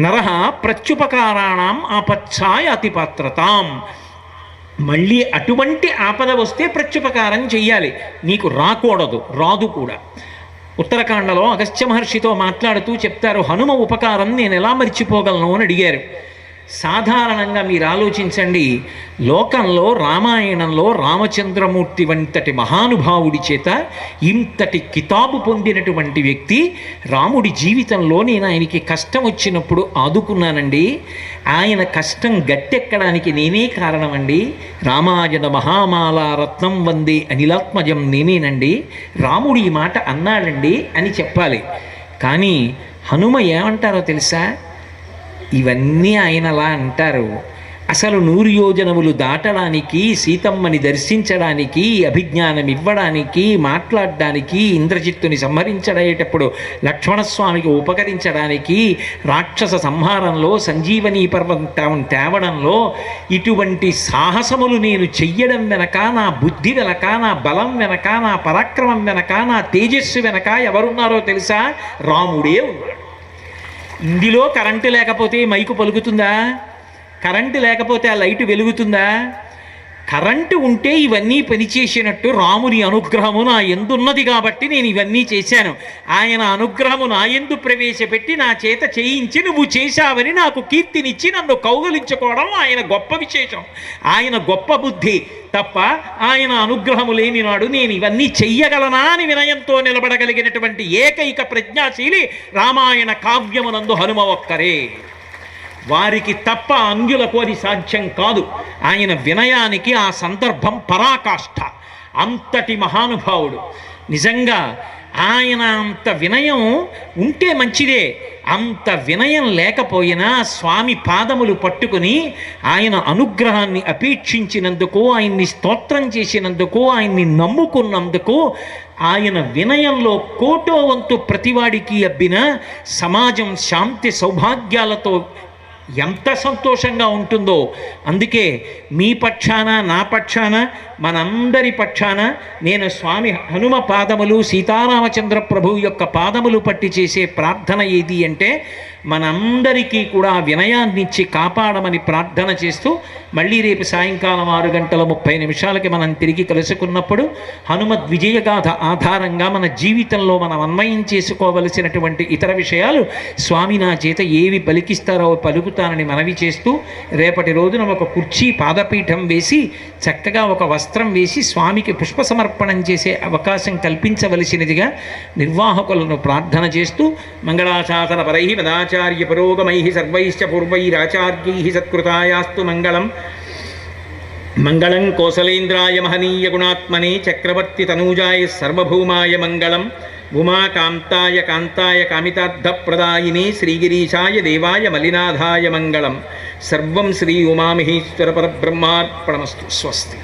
నరహ ప్రత్యుపకారాణం ఆపత్సాయ అతిపాత్రతాం. మళ్ళీ అటువంటి ఆపద వస్తే ప్రత్యుపకారం చెయ్యాలి, నీకు రాదు కూడా. ఉత్తరకాండలో అగస్త్య మహర్షితో మాట్లాడుతూ చెప్తారు, హనుమ ఉపకారం నేను ఎలా మర్చిపోగలను అని అడిగారు. సాధారణంగా మీరు ఆలోచించండి, లోకంలో రామాయణంలో రామచంద్రమూర్తి వంతటి మహానుభావుడి చేత ఇంతటి కితాబు పొందినటువంటి వ్యక్తి రాముడి జీవితంలో నేను ఆయనకి కష్టం వచ్చినప్పుడు ఆదుకున్నానండి. ఆయన కష్టం గట్టెక్కడానికి నేనే కారణమండి. రామాయణ మహామాల రత్నం వందే అనిలాత్మజం నేనేనండి. రాముడు ఈ మాట అన్నాడండి అని చెప్పాలి. కానీ హనుమ ఏమంటారో తెలుసా? ఇవన్నీ ఆయన అలా అంటారు. అసలు 100 యోజనములు దాటడానికి, సీతమ్మని దర్శించడానికి, అభిజ్ఞానం ఇవ్వడానికి, మాట్లాడడానికి, ఇంద్రజిత్తుని సంహరించడేటప్పుడు లక్ష్మణస్వామికి ఉపకరించడానికి, రాక్షస సంహారంలో సంజీవనీ పర్వతం తేవడంలో ఇటువంటి సాహసములు నేను చెయ్యడం వెనక, నా బుద్ధి వెనక, నా బలం వెనక, నా పరాక్రమం వెనక, నా తేజస్సు వెనక ఎవరున్నారో తెలుసా? రాముడే ఉన్నాడు. ఇందులో కరెంటు లేకపోతే మైకు పలుకుతుందా? కరెంటు లేకపోతే ఆ లైటు వెలుగుతుందా? కరెంటు ఉంటే ఇవన్నీ పనిచేసినట్టు రాముని అనుగ్రహము నా ఎందున్నది కాబట్టి నేను ఇవన్నీ చేశాను. ఆయన అనుగ్రహము నా ఎందు ప్రవేశపెట్టి నా చేత చేయించి నువ్వు చేశావని నాకు కీర్తినిచ్చి నన్ను కౌగలించుకోవడం ఆయన గొప్ప విశేషం, ఆయన గొప్ప బుద్ధి. తప్ప ఆయన అనుగ్రహము లేని నాడు నేను ఇవన్నీ చెయ్యగలనా అని వినయంతో నిలబడగలిగినటువంటి ఏకైక ప్రజ్ఞాశీలి రామాయణ కావ్యమునందు హనుమ ఒక్కరే. వారికి తప్ప అంగులకు అది సాధ్యం కాదు. ఆయన వినయానికి ఆ సందర్భం పరాకాష్ఠ. అంతటి మహానుభావుడు. నిజంగా ఆయన అంత వినయం ఉంటే మంచిదే. అంత వినయం లేకపోయినా స్వామి పాదములు పట్టుకుని ఆయన అనుగ్రహాన్ని అపేక్షించినందుకు, ఆయన్ని స్తోత్రం చేసినందుకు, ఆయన్ని నమ్ముకున్నందుకు, ఆయన వినయంలో కోటో వంతు ప్రతివాడికి అబ్బిన సమాజం శాంతి సౌభాగ్యాలతో ఎంత సంతోషంగా ఉంటుందో. అందుకే మీ పక్షాన, నా పక్షాన, మనందరి పక్షాన నేను స్వామి హనుమ పాదములు, సీతారామచంద్ర ప్రభు యొక్క పాదములు పట్టి చేసే ప్రార్థన ఏది అంటే, మనందరికీ కూడా వినయాన్నిచ్చి కాపాడమని ప్రార్థన చేస్తూ, మళ్ళీ రేపు సాయంకాలం 6:30 మనం తిరిగి కలుసుకున్నప్పుడు హనుమద్ విజయగాథ ఆధారంగా మన జీవితంలో మనం అన్వయం చేసుకోవలసినటువంటి ఇతర విషయాలు స్వామి నా చేత ఏవి పలికిస్తారో పలుకుతానని మనవి చేస్తూ, రేపటి రోజున ఒక కుర్చీ పాదపీఠం వేసి చక్కగా ఒక వస్త్రం వేసి స్వామికి పుష్ప సమర్పణం చేసే అవకాశం కల్పించవలసినదిగా నిర్వాహకులను ప్రార్థన చేస్తూ, మంగళాశాసన పరై మదాచార్య పురోగమై సర్వైశ్చ పూర్వైరాచార్యై సత్కృతాయాస్తు మంగళం. మంగళం కోసలేంద్రాయ మహనీయ గుణాత్మనే చక్రవర్తి తనూజాయ సర్వభౌమాయ మంగళం. ఉమాకాంతాయ కాంతాయ కామితార్థప్రదాయినే శ్రీగిరీశాయ దేవాయ మలినాథాయ మంగళం. సర్వం శ్రీ ఉమామహేశ్వర పరబ్రహ్మార్పణమస్తు. స్వస్తి.